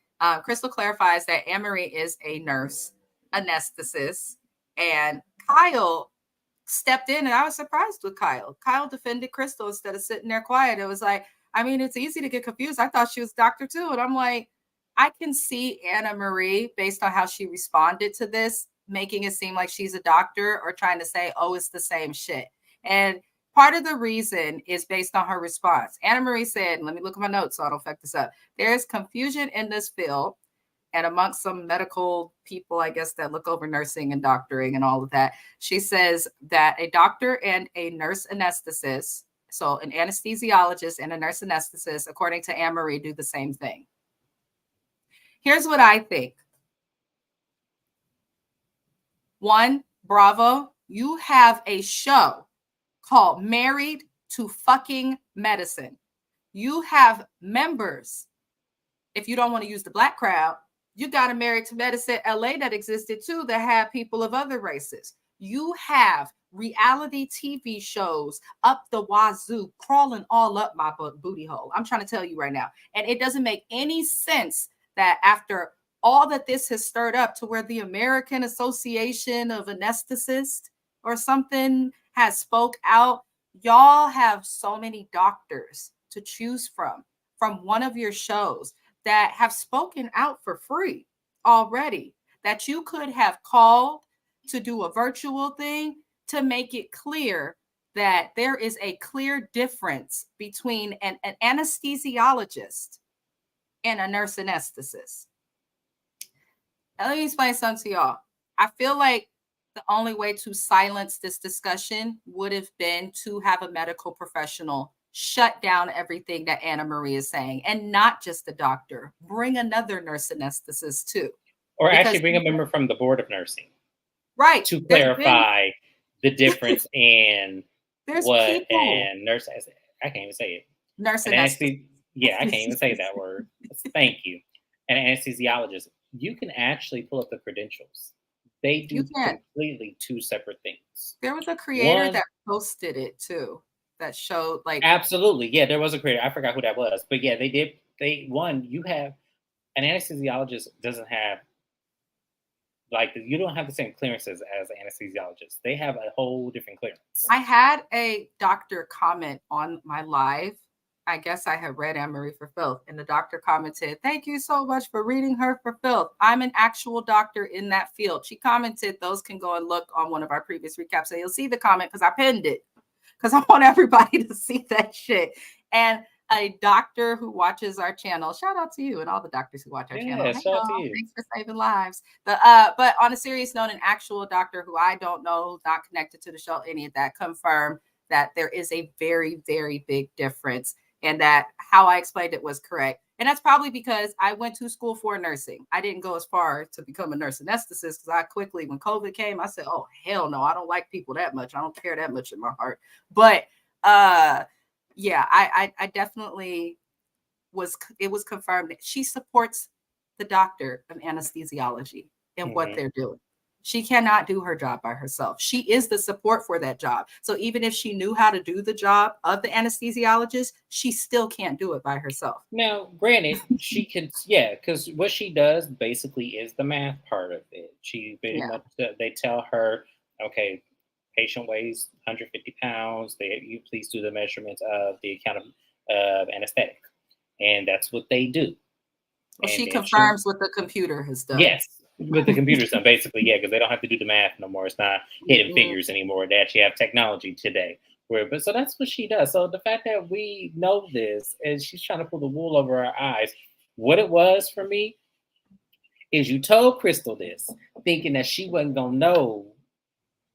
Crystal clarifies that Annemarie is a nurse, anesthetist, and Kyle stepped in, and I was surprised with Kyle. Kyle defended Crystal instead of sitting there quiet. It was like, I mean, it's easy to get confused. I thought she was doctor too. And I'm like, I can see Annemarie, based on how she responded to this, making it seem like she's a doctor or trying to say, oh, it's the same shit. And part of the reason is based on her response. Annemarie said, let me look at my notes so I don't fuck this up. There's confusion in this field and amongst some medical people, I guess, that look over nursing and doctoring and all of that. She says that a doctor and a nurse anesthetist, so an anesthesiologist and a nurse anesthetist, according to Annemarie, do the same thing. Here's what I think. 1, Bravo, you have a show called Married to Fucking Medicine. You have members. If you don't want to use the black crowd, you got a Married to Medicine LA that existed too, that had people of other races. You have reality TV shows up the wazoo, crawling all up my booty hole. I'm trying to tell you right now. And it doesn't make any sense that after all that this has stirred up, to where the American Association of Anesthetists or something has spoke out, y'all have so many doctors to choose from one of your shows that have spoken out for free already, that you could have called to do a virtual thing to make it clear that there is a clear difference between an anesthesiologist and a nurse anesthetist. Now, let me explain something to y'all. I feel like the only way to silence this discussion would have been to have a medical professional shut down everything that Annemarie is saying, and not just a doctor. Bring another nurse anesthetist too. Or actually bring a member from the board of nursing. Right. To clarify the difference in what people. And nurse, I can't even say it. Nurse anesthetist. Yeah, I can't even say that word. Thank you. An anesthesiologist. You can actually pull up the credentials. They do You can. completely two separate things. There was a creator One, that posted it too, that showed like absolutely, yeah, there was a creator. I forgot who that was, but yeah, they did. You have an anesthesiologist doesn't have like you don't have the same clearances as an anesthesiologist. They have a whole different clearance. I had a doctor comment on my live. I guess I had read Annemarie for Filth, and the doctor commented, "Thank you so much for reading her for filth. I'm an actual doctor in that field." She commented, those can go and look on one of our previous recaps, so you'll see the comment because I pinned it because I want everybody to see that shit. And a doctor who watches our channel, shout out to you and all the doctors who watch our channel. Hey, shout out to you. thanks for saving lives. But on a serious note, an actual doctor who I don't know, not connected to the show, any of that, confirmed that there is a very, very big difference, and that how I explained it was correct. And that's probably because I went to school for nursing. I didn't go as far to become a nurse anesthetist because I quickly, when COVID came, I said, oh, hell no, I don't like people that much. I don't care that much in my heart. But yeah, I definitely it was confirmed that she supports the doctor of anesthesiology and what they're doing. She cannot do her job by herself. She is the support for that job. So even if she knew how to do the job of the anesthesiologist, she still can't do it by herself. Now, granted, she can, yeah, because what she does basically is the math part of it. She pretty much, they tell her, okay, patient weighs 150 pounds. You please do the measurements of the account of anesthetic. And that's what they do. Well, she confirms what the computer has done. Yes, with the computer's done, basically, yeah, because they don't have to do the math no more. It's not hidden figures anymore. They actually have technology today. But so that's what she does. So the fact that we know this, and she's trying to pull the wool over our eyes, what it was for me is you told Crystal this, thinking that she wasn't going to know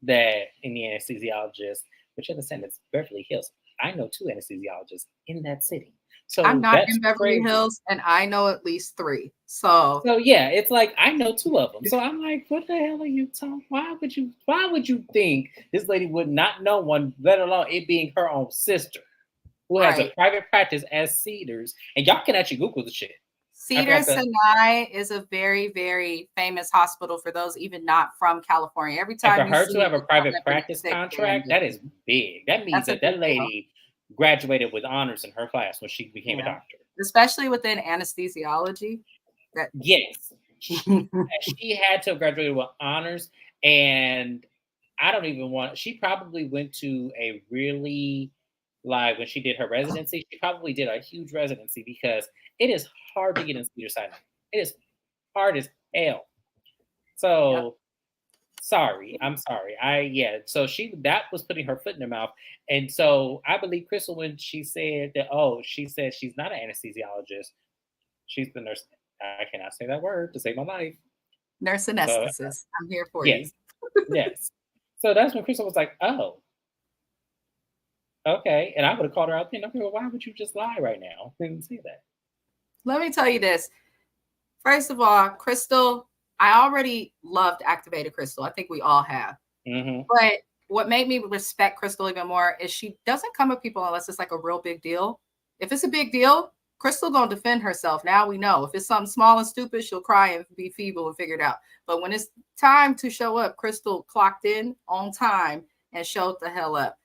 that in the anesthesiologist, which you understand it's Beverly Hills. I know 2 anesthesiologists in that city. So I'm not that's in Beverly Hills, and I know at least 3. So yeah, it's like I know 2 of them. So I'm like, what the hell are you talking? Why would you think this lady would not know one, let alone it being her own sister, who has a private practice as Cedars? And y'all can actually Google the shit. Cedars-Sinai is a very, very famous hospital for those even not from California. Every time and for her to have a private practice contract, that is big. That means that lady graduated with honors in her class when she became a doctor. Especially within anesthesiology. Yes. She had to have graduated with honors. And I don't even want, she probably went to a really, like when she did her residency, she probably did a huge residency because it is hard to get in Cedars-Sinai. It is hard as hell. So sorry. I'm sorry. So that was putting her foot in her mouth. And so I believe Crystal when she said that, she said she's not an anesthesiologist. She's the nurse. I cannot say that word to save my life. Nurse anesthetist. I'm here for you. Yes. So that's when Crystal was like, oh, okay. And I would have called her out then. Okay, well, why would you just lie right now? I didn't see that. Let me tell you this. First of all, Crystal, I already loved Activated Crystal. I think we all have. But what made me respect Crystal even more is she doesn't come at people unless it's like a real big deal. If it's a big deal, Crystal gonna defend herself. Now we know. If it's something small and stupid, she'll cry and be feeble and figure it out. But when it's time to show up, Crystal clocked in on time and showed the hell up.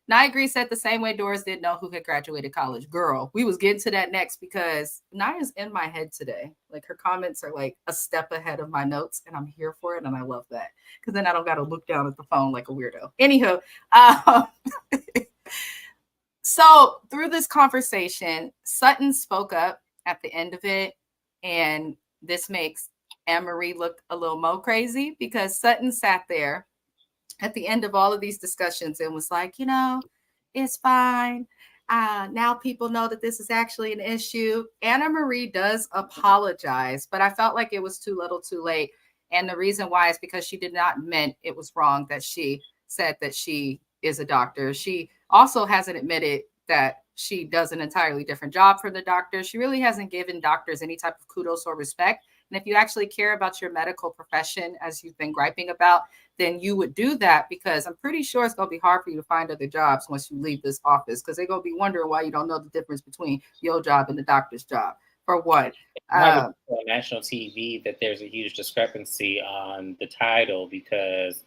Nia Gree said the same way Doris didn't know who had graduated college. Girl, we was getting to that next because Nia's in my head today. Like her comments are like a step ahead of my notes, and I'm here for it, and I love that because then I don't got to look down at the phone like a weirdo. Anywho, so through this conversation, Sutton spoke up at the end of it, and this makes Annemarie look a little more crazy because Sutton sat there at the end of all of these discussions and was like, it's fine. Now people know that this is actually an issue. Annemarie does apologize, but I felt like it was too little too late. And the reason why is because she did not mean it was wrong that she said that she is a doctor. She also hasn't admitted that she does an entirely different job from the doctor. She really hasn't given doctors any type of kudos or respect. And if you actually care about your medical profession, as you've been griping about, then you would do that because I'm pretty sure it's going to be hard for you to find other jobs once you leave this office because they're going to be wondering why you don't know the difference between your job and the doctor's job. For what? On national TV that there's a huge discrepancy on the title because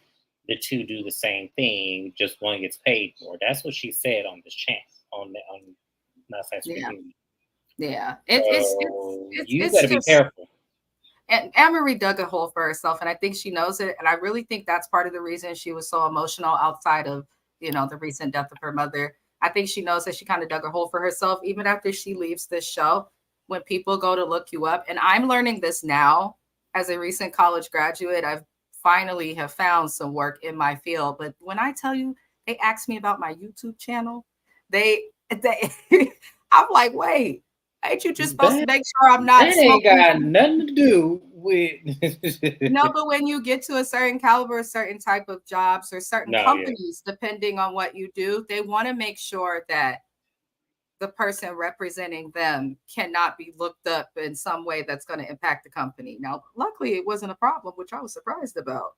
the two do the same thing, just one gets paid more. That's what she said on this channel on Not Science Review. Yeah, you it's got to be just, careful. and Annemarie dug a hole for herself, and I think she knows it. And I really think that's part of the reason she was so emotional outside of, the recent death of her mother. I think she knows that she kind of dug a hole for herself, even after she leaves this show. When people go to look you up, and I'm learning this now as a recent college graduate, I've finally have found some work in my field. But when I tell you, they asked me about my YouTube channel, they I'm like, wait, ain't you just supposed to make sure I'm not that smoking? Ain't got nothing to do with No, but when you get to a certain caliber, a certain type of jobs or certain companies, depending on what you do, they want to make sure that the person representing them cannot be looked up in some way that's going to impact the company. Now, luckily, it wasn't a problem, which I was surprised about.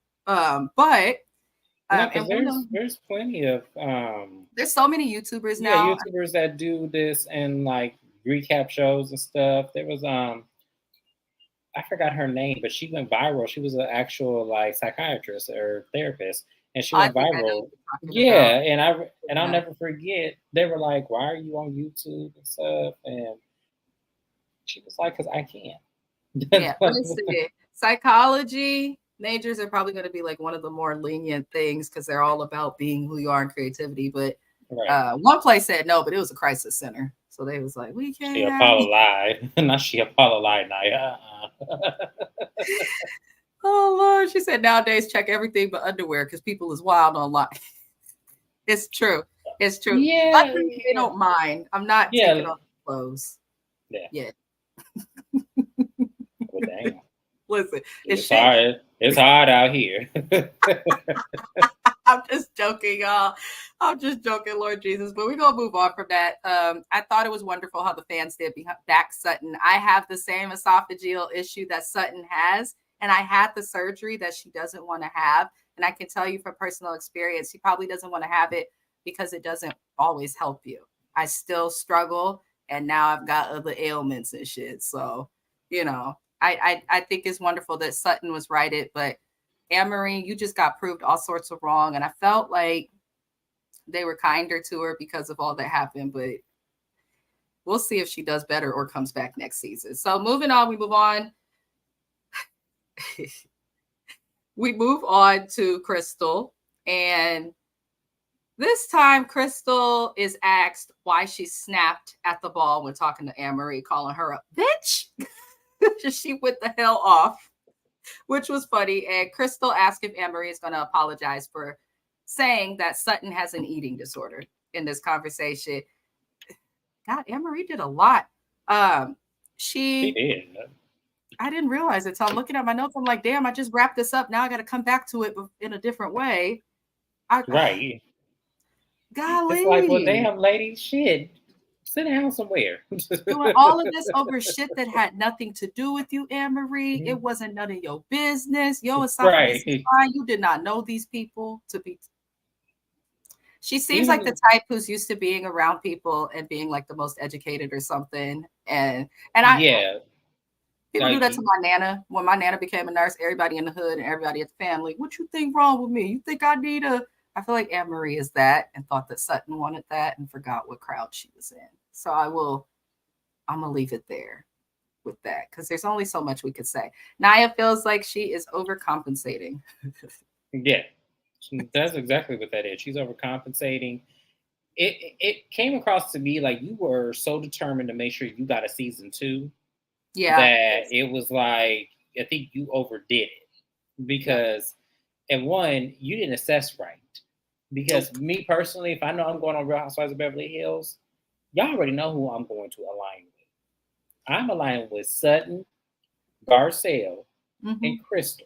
There's plenty of there's so many YouTubers now. YouTubers that do this and like recap shows and stuff. There was I forgot her name, but she went viral. She was an actual like psychiatrist or therapist, and she went viral. Yeah, about. And I'll never forget. They were like, "Why are you on YouTube and stuff?" And she was like, "Cause I can't." Yeah, psychology majors are probably going to be like one of the more lenient things because they're all about being who you are and creativity. But one place said no, but it was a crisis center. So they was like, we can't. She Apollo lied. Not she Apollo lied now. Oh, Lord. She said nowadays check everything but underwear because people is wild online. It's true. It's true. Yeah. Luckily, they don't mind. I'm not taking off clothes. Yeah. Well, damn. Listen, it's hard. It's hard out here. I'm just joking, y'all. I'm just joking, Lord Jesus. But we're gonna move on from that. I thought it was wonderful how the fans did back Sutton. I have the same esophageal issue that Sutton has, and I had the surgery that she doesn't want to have. And I can tell you from personal experience, she probably doesn't want to have it because it doesn't always help you. I still struggle, and now I've got other ailments and shit. So, I think it's wonderful that Sutton was righted, but Annemarie, you just got proved all sorts of wrong. And I felt like they were kinder to her because of all that happened, but we'll see if she does better or comes back next season. So moving on, we move on. We move on to Crystal. And this time, Crystal is asked why she snapped at the ball when talking to Annemarie, calling her a bitch. She went the hell off, which was funny. And Crystal asked if Annemarie is going to apologize for saying that Sutton has an eating disorder in this conversation. God, Annemarie did a lot. She did. I didn't realize it. So I'm looking at my notes. I'm like, damn, I just wrapped this up. Now I got to come back to it in a different way. Right. Golly. It's like, well, damn, lady, shit. Sit down somewhere. Doing all of this over shit that had nothing to do with you, Annemarie. Mm-hmm. It wasn't none of your business. Yo, esophagus is fine. You did not know these people to be. She seems like the type who's used to being around people and being like the most educated or something. And people do that to my nana. When my nana became a nurse, everybody in the hood and everybody at the family, what you think wrong with me? You think I need I feel like Annemarie is that and thought that Sutton wanted that and forgot what crowd she was in. So I'm going to leave it there with that because there's only so much we could say. Naya feels like she is overcompensating. Yeah, that's exactly what that is. She's overcompensating. It came across to me like you were so determined to make sure you got a season 2. Yeah. That it was like, I think you overdid it because, and one, you didn't assess right. Because me personally, if I know I'm going on Real Housewives of Beverly Hills, y'all already know who I'm going to align with. I'm aligning with Sutton, Garcelle, and Crystal.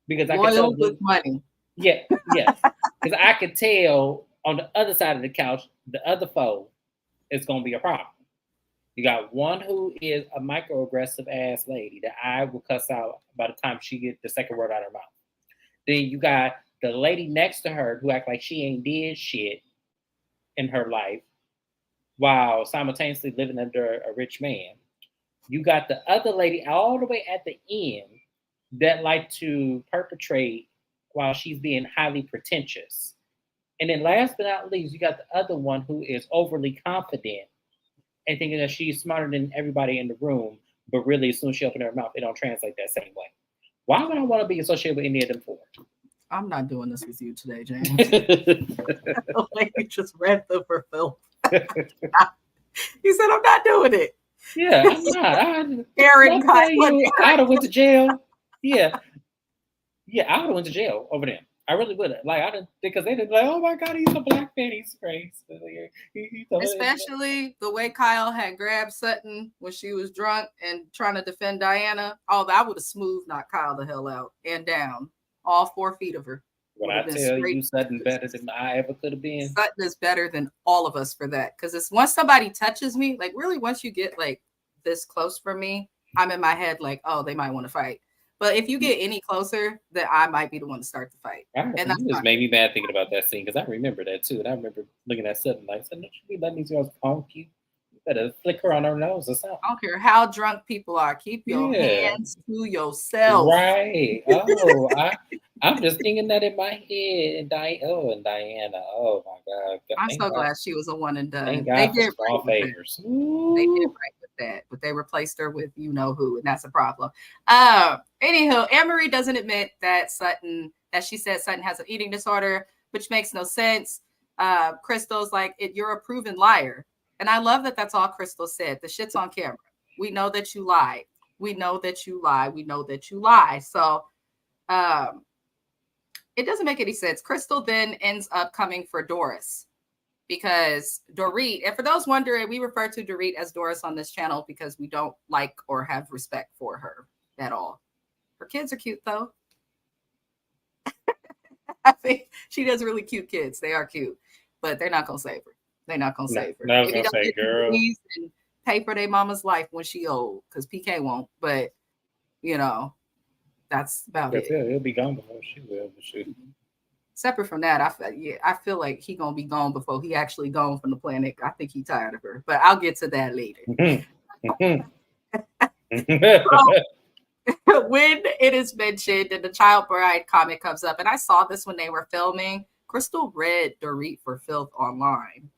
Because I can tell with money. Yeah. Because I could tell on the other side of the couch, the other foe is going to be a problem. You got one who is a microaggressive ass lady that I will cuss out by the time she gets the second word out of her mouth. Then you got the lady next to her who act like she ain't did shit in her life while simultaneously living under a rich man. You got the other lady all the way at the end that like to perpetrate while she's being highly pretentious. And then last but not least, you got the other one who is overly confident and thinking that she's smarter than everybody in the room, but really as soon as she opens her mouth, it don't translate that same way. Why would I want to be associated with any of them four? I'm not doing this with you today, James. The way you just read them for Phil. He said, I'm not doing it. Yeah, I'm not. Aaron, I would have went to jail. Yeah, I would have went to jail over them. I really would have. Like, I didn't, because they did like, oh my God, he's a black man. He's crazy. Especially the way Kyle had grabbed Sutton when she was drunk and trying to defend Diana. Oh, that would have smooth knocked Kyle the hell out and down. All 4 feet of her. When I tell you Sutton better than I ever could have been. Sutton is better than all of us for that. Because it's once somebody touches me, like really once you get like this close from me, I'm in my head like, oh, they might want to fight. But if you get any closer, then I might be the one to start the fight. And that just made me mad thinking about that scene because I remember that too. And I remember looking at Sutton like, don't you be letting these girls punk you? You better flick her on her nose or something. I don't care how drunk people are. Keep your hands to yourself. Right. Oh, I'm just thinking that in my head. And Diana. Oh my God. I'm so glad she was a one and done. Thank God they did right favors. They did right with that, but they replaced her with you know who, and that's a problem. Anywho, Annemarie doesn't admit that she said Sutton has an eating disorder, which makes no sense. Crystal's like, you're a proven liar. And I love that that's all Crystal said. The shit's on camera. We know that you lied. We know that you lie. We know that you lie. So it doesn't make any sense. Crystal then ends up coming for Doris because Dorit, and for those wondering, we refer to Dorit as Doris on this channel because we don't like or have respect for her at all. Her kids are cute though. I think she does really cute kids. They are cute, but they're not going to save her. They're not going to save her. I was going to say, girl. And pay for their mama's life when she old, because PK won't. But, you know, that's about it. He'll be gone before she will. Separate from that, I feel like he going to be gone before he actually gone from the planet. I think he's tired of her. But I'll get to that later. When it is mentioned and the Child Bride comment comes up, and I saw this when they were filming, Crystal read Dorit for filth online.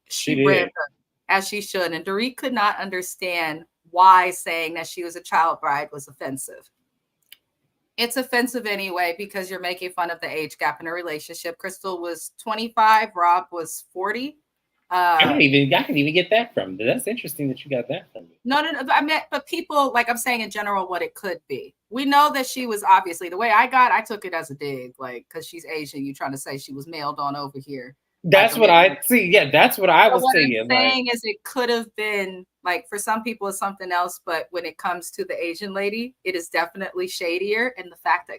She read her, as she should, and Dorit could not understand why saying that she was a child bride was offensive. It's offensive anyway because you're making fun of the age gap in a relationship. Crystal was 25, Rob was 40. I can even get that from. That's interesting that you got that from me. No. I meant, but people, like I'm saying in general, what it could be. We know that she was obviously the way I took it as a dig, like because she's Asian. You trying to say she was mailed on over here? That's what I see. Yeah, that's what I was saying. What I'm saying is it could have been like for some people it's something else, but when it comes to the Asian lady, it is definitely shadier. And the fact that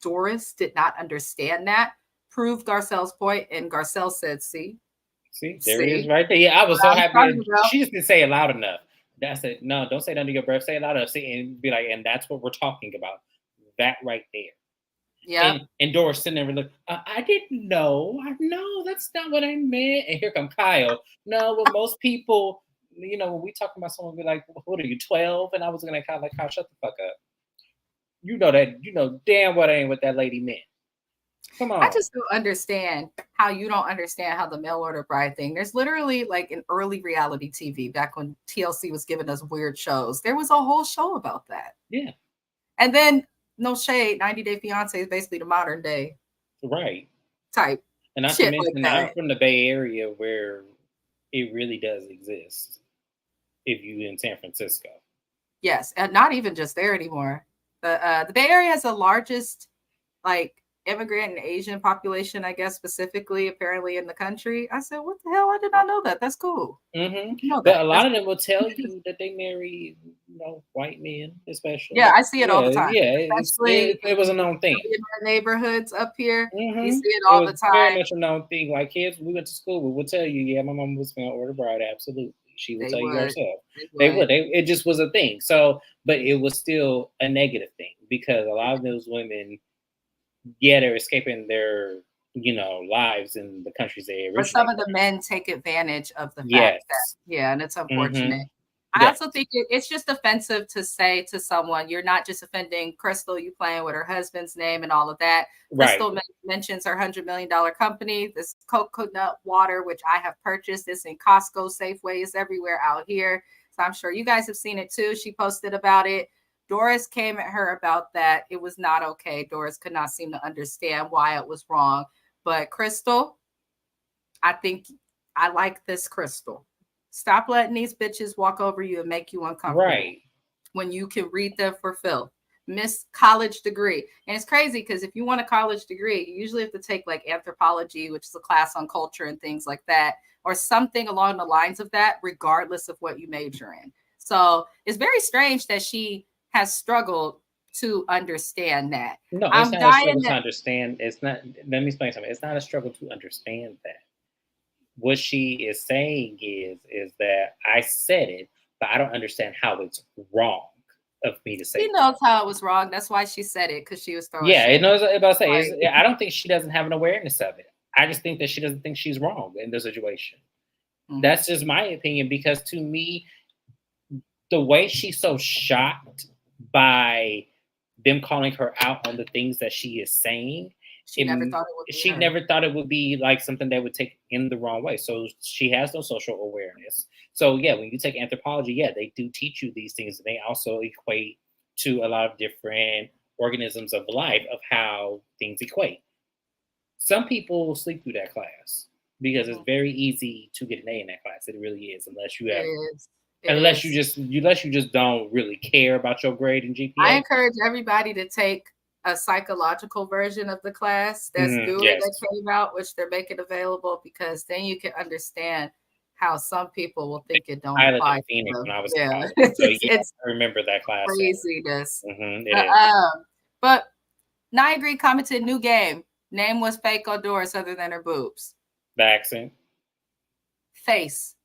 Doris did not understand that proved Garcelle's point, and Garcelle said, "See, there it is, right there." Yeah, I was so happy. She just didn't say it loud enough. That's it. No, don't say it under your breath. Say it loud enough. See, and be like, and that's what we're talking about. That right there. Yeah. And Doris sitting there and look, I didn't know. No, that's not what I meant. And here come Kyle. No, well, most people, you know, when we talking about someone, be like, what are you, 12? And I was gonna kind of like, Kyle, shut the fuck up. You know that, you know damn what ain't what that lady meant. Come on. I just don't understand how you don't understand how the mail order bride thing. There's literally like an early reality TV back when TLC was giving us weird shows. There was a whole show about that. Yeah. And then no shade, 90 Day Fiance is basically the modern day right type. And not to mention, I'm from the Bay Area where it really does exist. If you in San Francisco. Yes, and not even just there anymore. The Bay Area has the largest like immigrant and Asian population, I guess, specifically apparently in the country. I said, what the hell? I did not know that. That's cool. Mm-hmm. You know, but a lot of them will tell you that they marry, you know, white men, especially. Yeah, I see it all the time. Yeah, it was a known thing. In our neighborhoods up here, you see it all the time. Very much a known thing. Like kids, we went to school, we would tell you, yeah, my mom was going to order bride. Absolutely. She would tell you herself. They would. It just was a thing. So, but it was still a negative thing because a lot of those women, yeah, they're escaping their, you know, lives in the countries they originally. But some of the men take advantage of the fact that, yeah, and it's unfortunate. I also think it's just offensive to say to someone, you're not just offending Crystal, you playing with her husband's name and all of that. Crystal mentions her $100 million company, this coconut water, which I have purchased. It's in Costco, Safeway, is everywhere out here. So I'm sure you guys have seen it too. She posted about it. Doris came at her about that. It was not okay. Doris could not seem to understand why it was wrong. But Crystal, I think I like this, Crystal. Stop letting these bitches walk over you and make you uncomfortable. Right. When you can read them for filth. Miss college degree. And it's crazy because if you want a college degree, you usually have to take like anthropology, which is a class on culture and things like that, or something along the lines of that, regardless of what you major in. So it's very strange that she has struggled to understand that. No, it's not a struggle to understand. It's not. Let me explain something. It's not a struggle to understand that. What she is saying is that I said it, but I don't understand how it's wrong of me to say. She knows how it was wrong. That's why she said it, because she was throwing. Yeah, it knows about to say. I don't think she doesn't have an awareness of it. I just think that she doesn't think she's wrong in the situation. Mm-hmm. That's just my opinion, because to me, the way she's so shocked by them calling her out on the things that she is saying. She never thought it would be she never thought it would be like something that would take in the wrong way. So she has no social awareness. So yeah, when you take anthropology, yeah, they do teach you these things. They also equate to a lot of different organisms of life of how things equate. Some people sleep through that class because it's very easy to get an A in that class. It really is, unless you have unless you just don't really care about your grade and GPA. I encourage everybody to take a psychological version of the class that's that came out, which they're making available, because then you can understand how some people will think it don't apply. Phoenix when I was so it's I remember that class. Craziness. Mm-hmm, but Naya commented, new game. Name was fake on Doris other than her boobs. The accent. Face.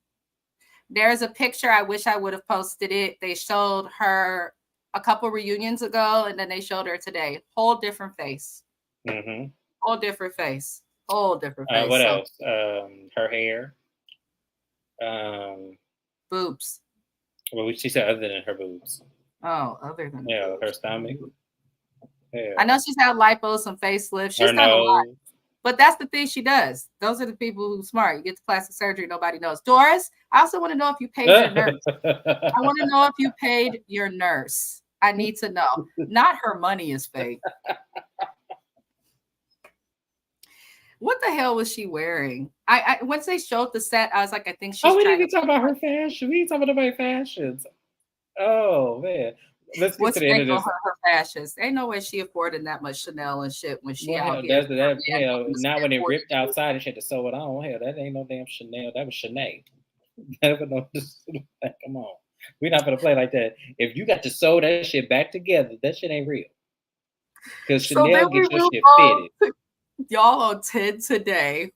There's a picture. I wish I would have posted it. They showed her a couple reunions ago, and then they showed her today. Whole different face. Mm-hmm. Whole different face. Whole different face. What else? Her hair. Boobs. Well, she said other than her boobs. Oh, other than her stomach. Yeah. I know she's had lipo, some facelift. She's done a lot. But that's the thing she does. Those are the people who are smart. You get to plastic surgery, nobody knows. Doris, I also want to know if you paid your nurse. I want to know if you paid your nurse. I need to know. Not her money is fake. What the hell was she wearing? I once they showed the set, I was like, I think she's we didn't talk about her fashion. We didn't talk about my fashions. Oh, man. Let's get to the end of this. Her fashions. Ain't no way she afforded that much Chanel and shit when she out here. Not when it ripped outside and she had to sew it on. Hell, that ain't no damn Chanel. That was Chanel. Come on. We're not gonna play like that. If you got to sew that shit back together, that shit ain't real. Because Chanel gets your shit fitted. Y'all on 10 today.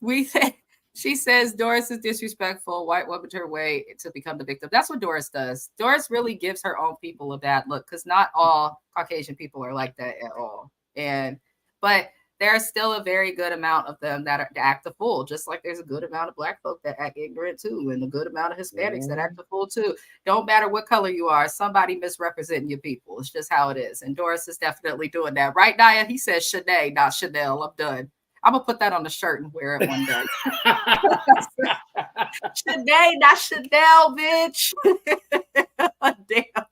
She says Doris is disrespectful, white woman her way to become the victim. That's what Doris does. Doris really gives her own people a bad look, because not all Caucasian people are like that at all. But there's still a very good amount of them that act a fool, just like there's a good amount of Black folk that act ignorant too, and a good amount of Hispanics that act a fool too. Don't matter what color you are, somebody misrepresenting your people. It's just how it is. And Doris is definitely doing that. Right, Naya? He says Shanae, not Chanel. I'm done. I'm going to put that on the shirt and wear it one day. Shanae, not Chanel, bitch. Damn.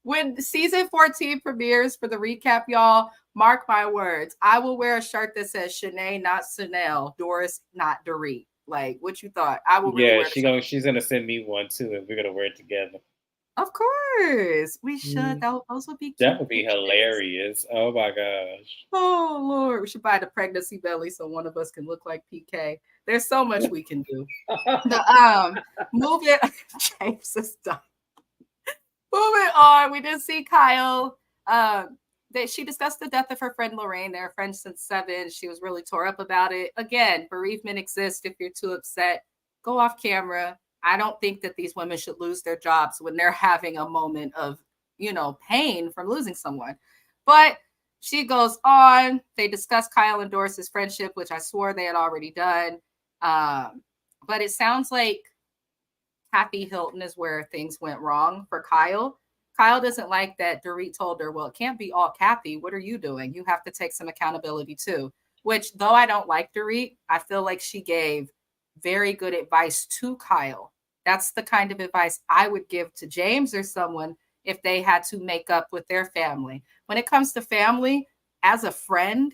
When season 14 premieres, for the recap, y'all, mark my words, I will wear a shirt that says Shanae, not Chanel, Doris, not Dorit. Like, what you thought? I will really wear she's going to send me one too, and we're going to wear it together. Of course. We should. Those would be cute. That would be hilarious. Oh my gosh. Oh Lord. We should buy the pregnancy belly so one of us can look like PK. There's so much we can do. Moving James is done. Moving on. We did see Kyle. She discussed the death of her friend Lorraine. They're friends since 7. She was really tore up about it. Again, bereavement exists. If you're too upset, go off camera. I don't think that these women should lose their jobs when they're having a moment of, pain from losing someone. But she goes on. They discuss Kyle and Doris's friendship, which I swore they had already done. But it sounds like Kathy Hilton is where things went wrong for Kyle. Kyle doesn't like that Dorit told her, well, it can't be all Kathy. What are you doing? You have to take some accountability too. Which, though I don't like Dorit, I feel like she gave very good advice to Kyle. That's the kind of advice I would give to James or someone if they had to make up with their family. When it comes to family, as a friend,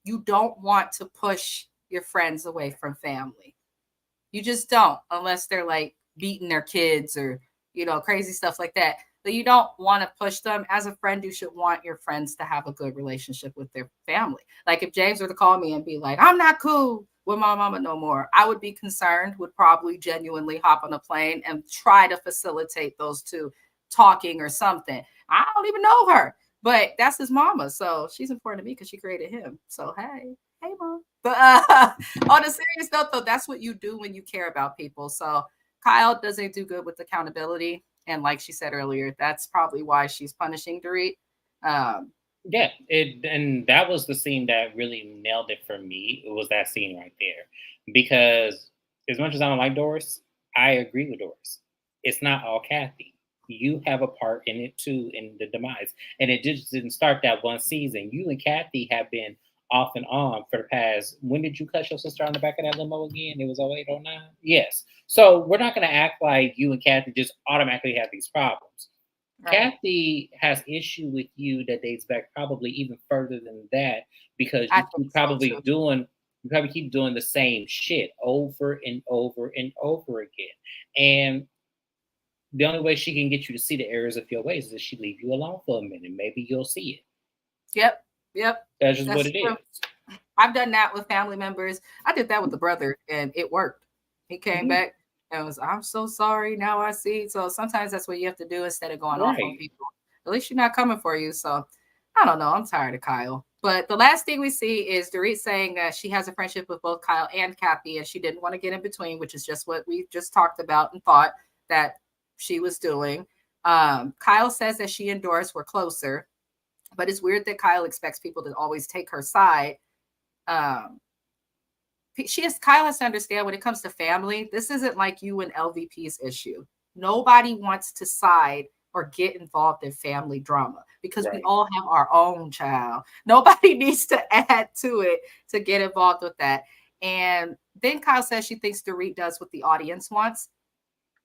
you don't want to push your friends away from family. You just don't, unless they're like beating their kids or, you know, crazy stuff like that. But you don't want to push them. As a friend, you should want your friends to have a good relationship with their family. Like if James were to call me and be like, I'm not cool with my mama no more, I would be concerned, would probably genuinely hop on a plane and try to facilitate those two talking or something. I don't even know her, but that's his mama. So she's important to me because she created him. So, hey, mom. But on a serious note, though, that's what you do when you care about people. So Kyle doesn't do good with accountability. And like she said earlier, that's probably why she's punishing Dorit. Yeah, and that was the scene that really nailed it for me. It was that scene right there. Because as much as I don't like Doris, I agree with Doris. It's not all Kathy. You have a part in it too, in the demise. And it just didn't start that one season. You and Kathy have been off and on for the past. When did you cut your sister on the back of that limo again? It was 08, 09? Yes. So we're not going to act like you and Kathy just automatically have these problems. Right. Kathy has issue with you that dates back probably even further than that, because you probably keep doing the same shit over and over and over again. And the only way she can get you to see the errors of your ways is if she leave you alone for a minute. Maybe you'll see it. Yep. That's just what it is. I've done that with family members. I did that with the brother, and it worked. He came back and was, I'm so sorry. Now I see. So sometimes that's what you have to do instead of going off on people. At least you're not coming for you. So I don't know. I'm tired of Kyle. But the last thing we see is Dorit saying that she has a friendship with both Kyle and Kathy, and she didn't want to get in between, which is just what we just talked about and thought that she was doing. Kyle says that she and Doris were closer, but it's weird that Kyle expects people to always take her side. Kyle has to understand when it comes to family, this isn't like you and LVP's issue. Nobody wants to side or get involved in family drama because we all have our own child. Nobody needs to add to it to get involved with that. And then Kyle says she thinks Dorit does what the audience wants.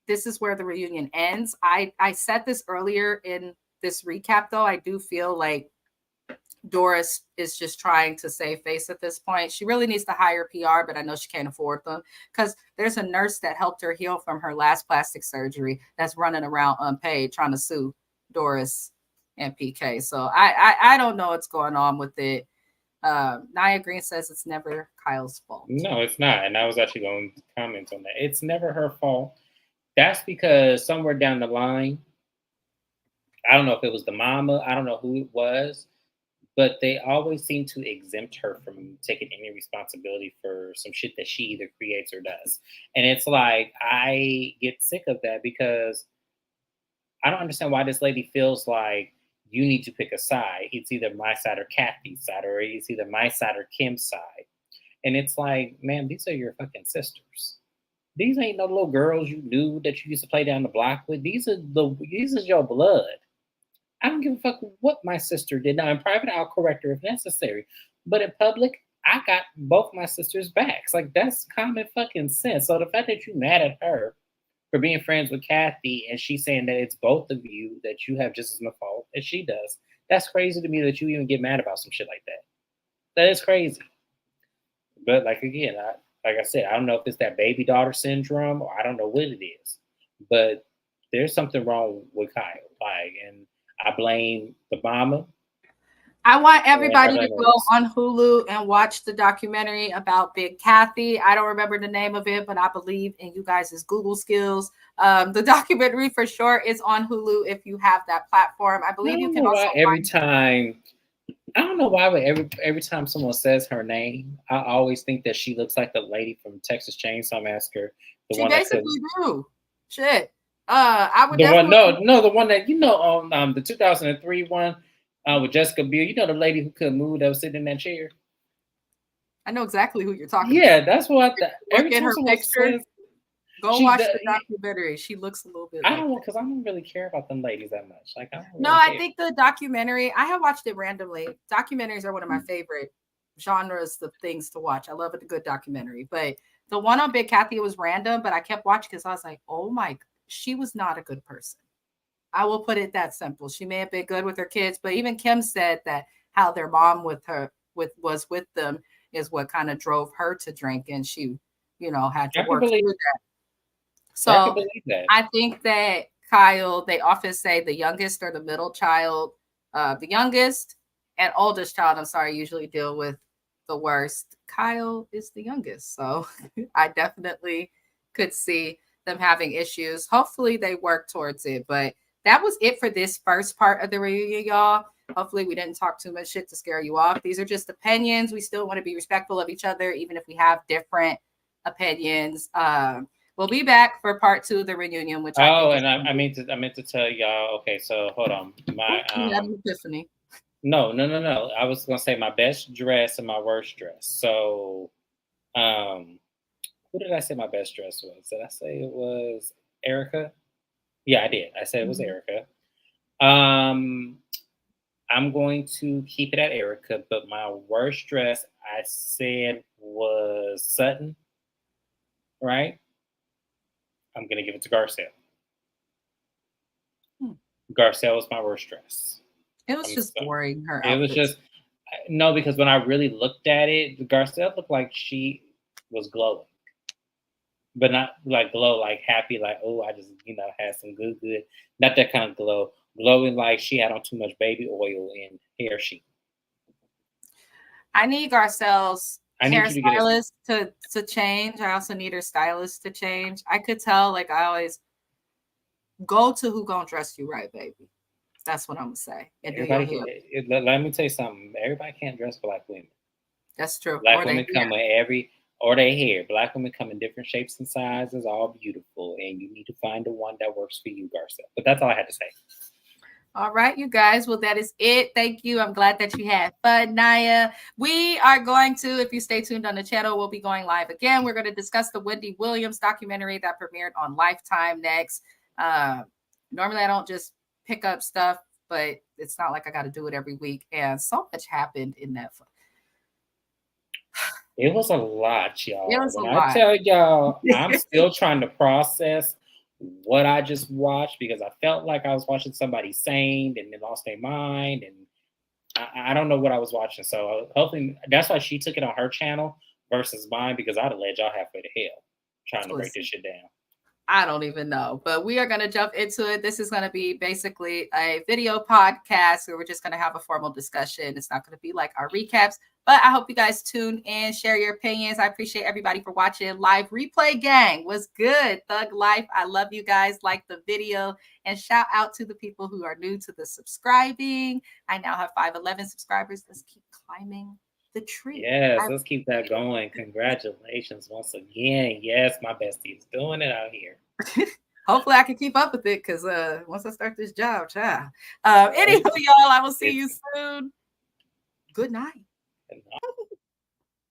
This is where the reunion ends. I said this earlier in this recap, though. I do feel like Doris is just trying to save face at this point. She really needs to hire PR, but I know she can't afford them because there's a nurse that helped her heal from her last plastic surgery that's running around unpaid trying to sue Doris and PK. So I don't know what's going on with it. Nia Green says it's never Kyle's fault. No, it's not. And I was actually going to comment on that. It's never her fault. That's because somewhere down the line, I don't know if it was the mama, I don't know who it was, but they always seem to exempt her from taking any responsibility for some shit that she either creates or does. And it's like, I get sick of that because I don't understand why this lady feels like you need to pick a side. It's either my side or Kathy's side, or it's either my side or Kim's side. And it's like, man, these are your fucking sisters. These ain't no little girls you knew that you used to play down the block with. These is your blood. I don't give a fuck what my sister did. Now, in private, I'll correct her if necessary. But in public, I got both my sisters' backs. Like, that's common fucking sense. So the fact that you're mad at her for being friends with Kathy and she's saying that it's both of you, that you have just as much fault as she does, that's crazy to me that you even get mad about some shit like that. That is crazy. But, like, again, like I said, I don't know if it's that baby daughter syndrome or I don't know what it is. But there's something wrong with Kyle. And I blame the mama. I want everybody to go on Hulu and watch the documentary about Big Kathy. I don't remember the name of it, but I believe in you guys' Google skills. The documentary for sure is on Hulu if you have that platform. I believe you can also I don't know why, but every time someone says her name, I always think that she looks like the lady from Texas Chainsaw Massacre. She basically do. Shit. The one that on the 2003 one with Jessica Biel. You know the lady who couldn't move that was sitting in that chair. I know exactly who you're talking about. Yeah, that's what. Every time her someone picture. says, Go watch the documentary. She looks a little bit. I don't because I don't really care about them ladies that much. Like, I don't no, really I care. think the documentary. I have watched it randomly. Documentaries are one of my favorite genres of things to watch. I love a good documentary, but the one on Big Kathy was random. But I kept watching because I was like, oh my, she was not a good person. I will put it that simple. She may have been good with her kids, but even Kim said that how their mom was with them is what kind of drove her to drink, and she, had to work through that. So I think that Kyle, they often say the youngest or the middle child, the youngest and oldest child, I'm sorry, usually deal with the worst. Kyle is the youngest. So I definitely could see them having issues. Hopefully they work towards it. But that was it for this first part of the reunion, y'all. Hopefully we didn't talk too much shit to scare you off. These are just opinions. We still want to be respectful of each other, even if we have different opinions. We'll be back for part 2 of the reunion, which I meant to tell y'all. Okay, so hold on. My epiphany. No. I was gonna say my best dress and my worst dress. So, who did I say my best dress was? Did I say it was Erica? Yeah, I did. I said it was Erica. I'm going to keep it at Erica, but my worst dress I said was Sutton. Right? I'm going to give it to Garcelle. Garcelle was my worst dress. It was just boring. Her outfits. It was just, no, because when I really looked at it, Garcelle looked like she was glowing. But not like glow, like happy, like, oh, I just, had some good. Not that kind of glow. Glowing like she had on too much baby oil and hair sheet. I need Garcelle's hairstylist to change. I also need her stylist to change. I could tell, like, I always go to who gonna dress you right, baby. That's what I'm gonna say. And let me tell you something. Everybody can't dress Black women. That's true. Black women come with or their hair. Black women come in different shapes and sizes, all beautiful, and you need to find the one that works for you, Garcelle. But that's all I had to say. All right, you guys. Well, that is it. Thank you. I'm glad that you had fun, Naya. We are going to, if you stay tuned on the channel, we'll be going live again. We're going to discuss the Wendy Williams documentary that premiered on Lifetime next. Normally, I don't just pick up stuff, but it's not like I got to do it every week. And so much happened in that. It was a lot, y'all. It was a lot. I tell y'all, I'm still trying to process what I just watched because I felt like I was watching somebody sane and then lost their mind, and I don't know what I was watching. So hopefully that's why she took it on her channel versus mine, because I'd have led y'all halfway to hell trying to break this shit down. I don't even know, but we are going to jump into it. This is going to be basically a video podcast where we're just going to have a formal discussion. It's not going to be like our recaps, but I hope you guys tune in, share your opinions. I appreciate everybody for watching. Live Replay Gang was good. Thug Life. I love you guys. Like the video, and shout out to the people who are new to the subscribing. I now have 511 subscribers. Let's keep climbing the tree. Yes, let's keep that going. Congratulations once again. Yes, my bestie is doing it out here. Hopefully I can keep up with it, because once I start this job, child. Anyway, y'all, I will see you soon. Good night. Good night.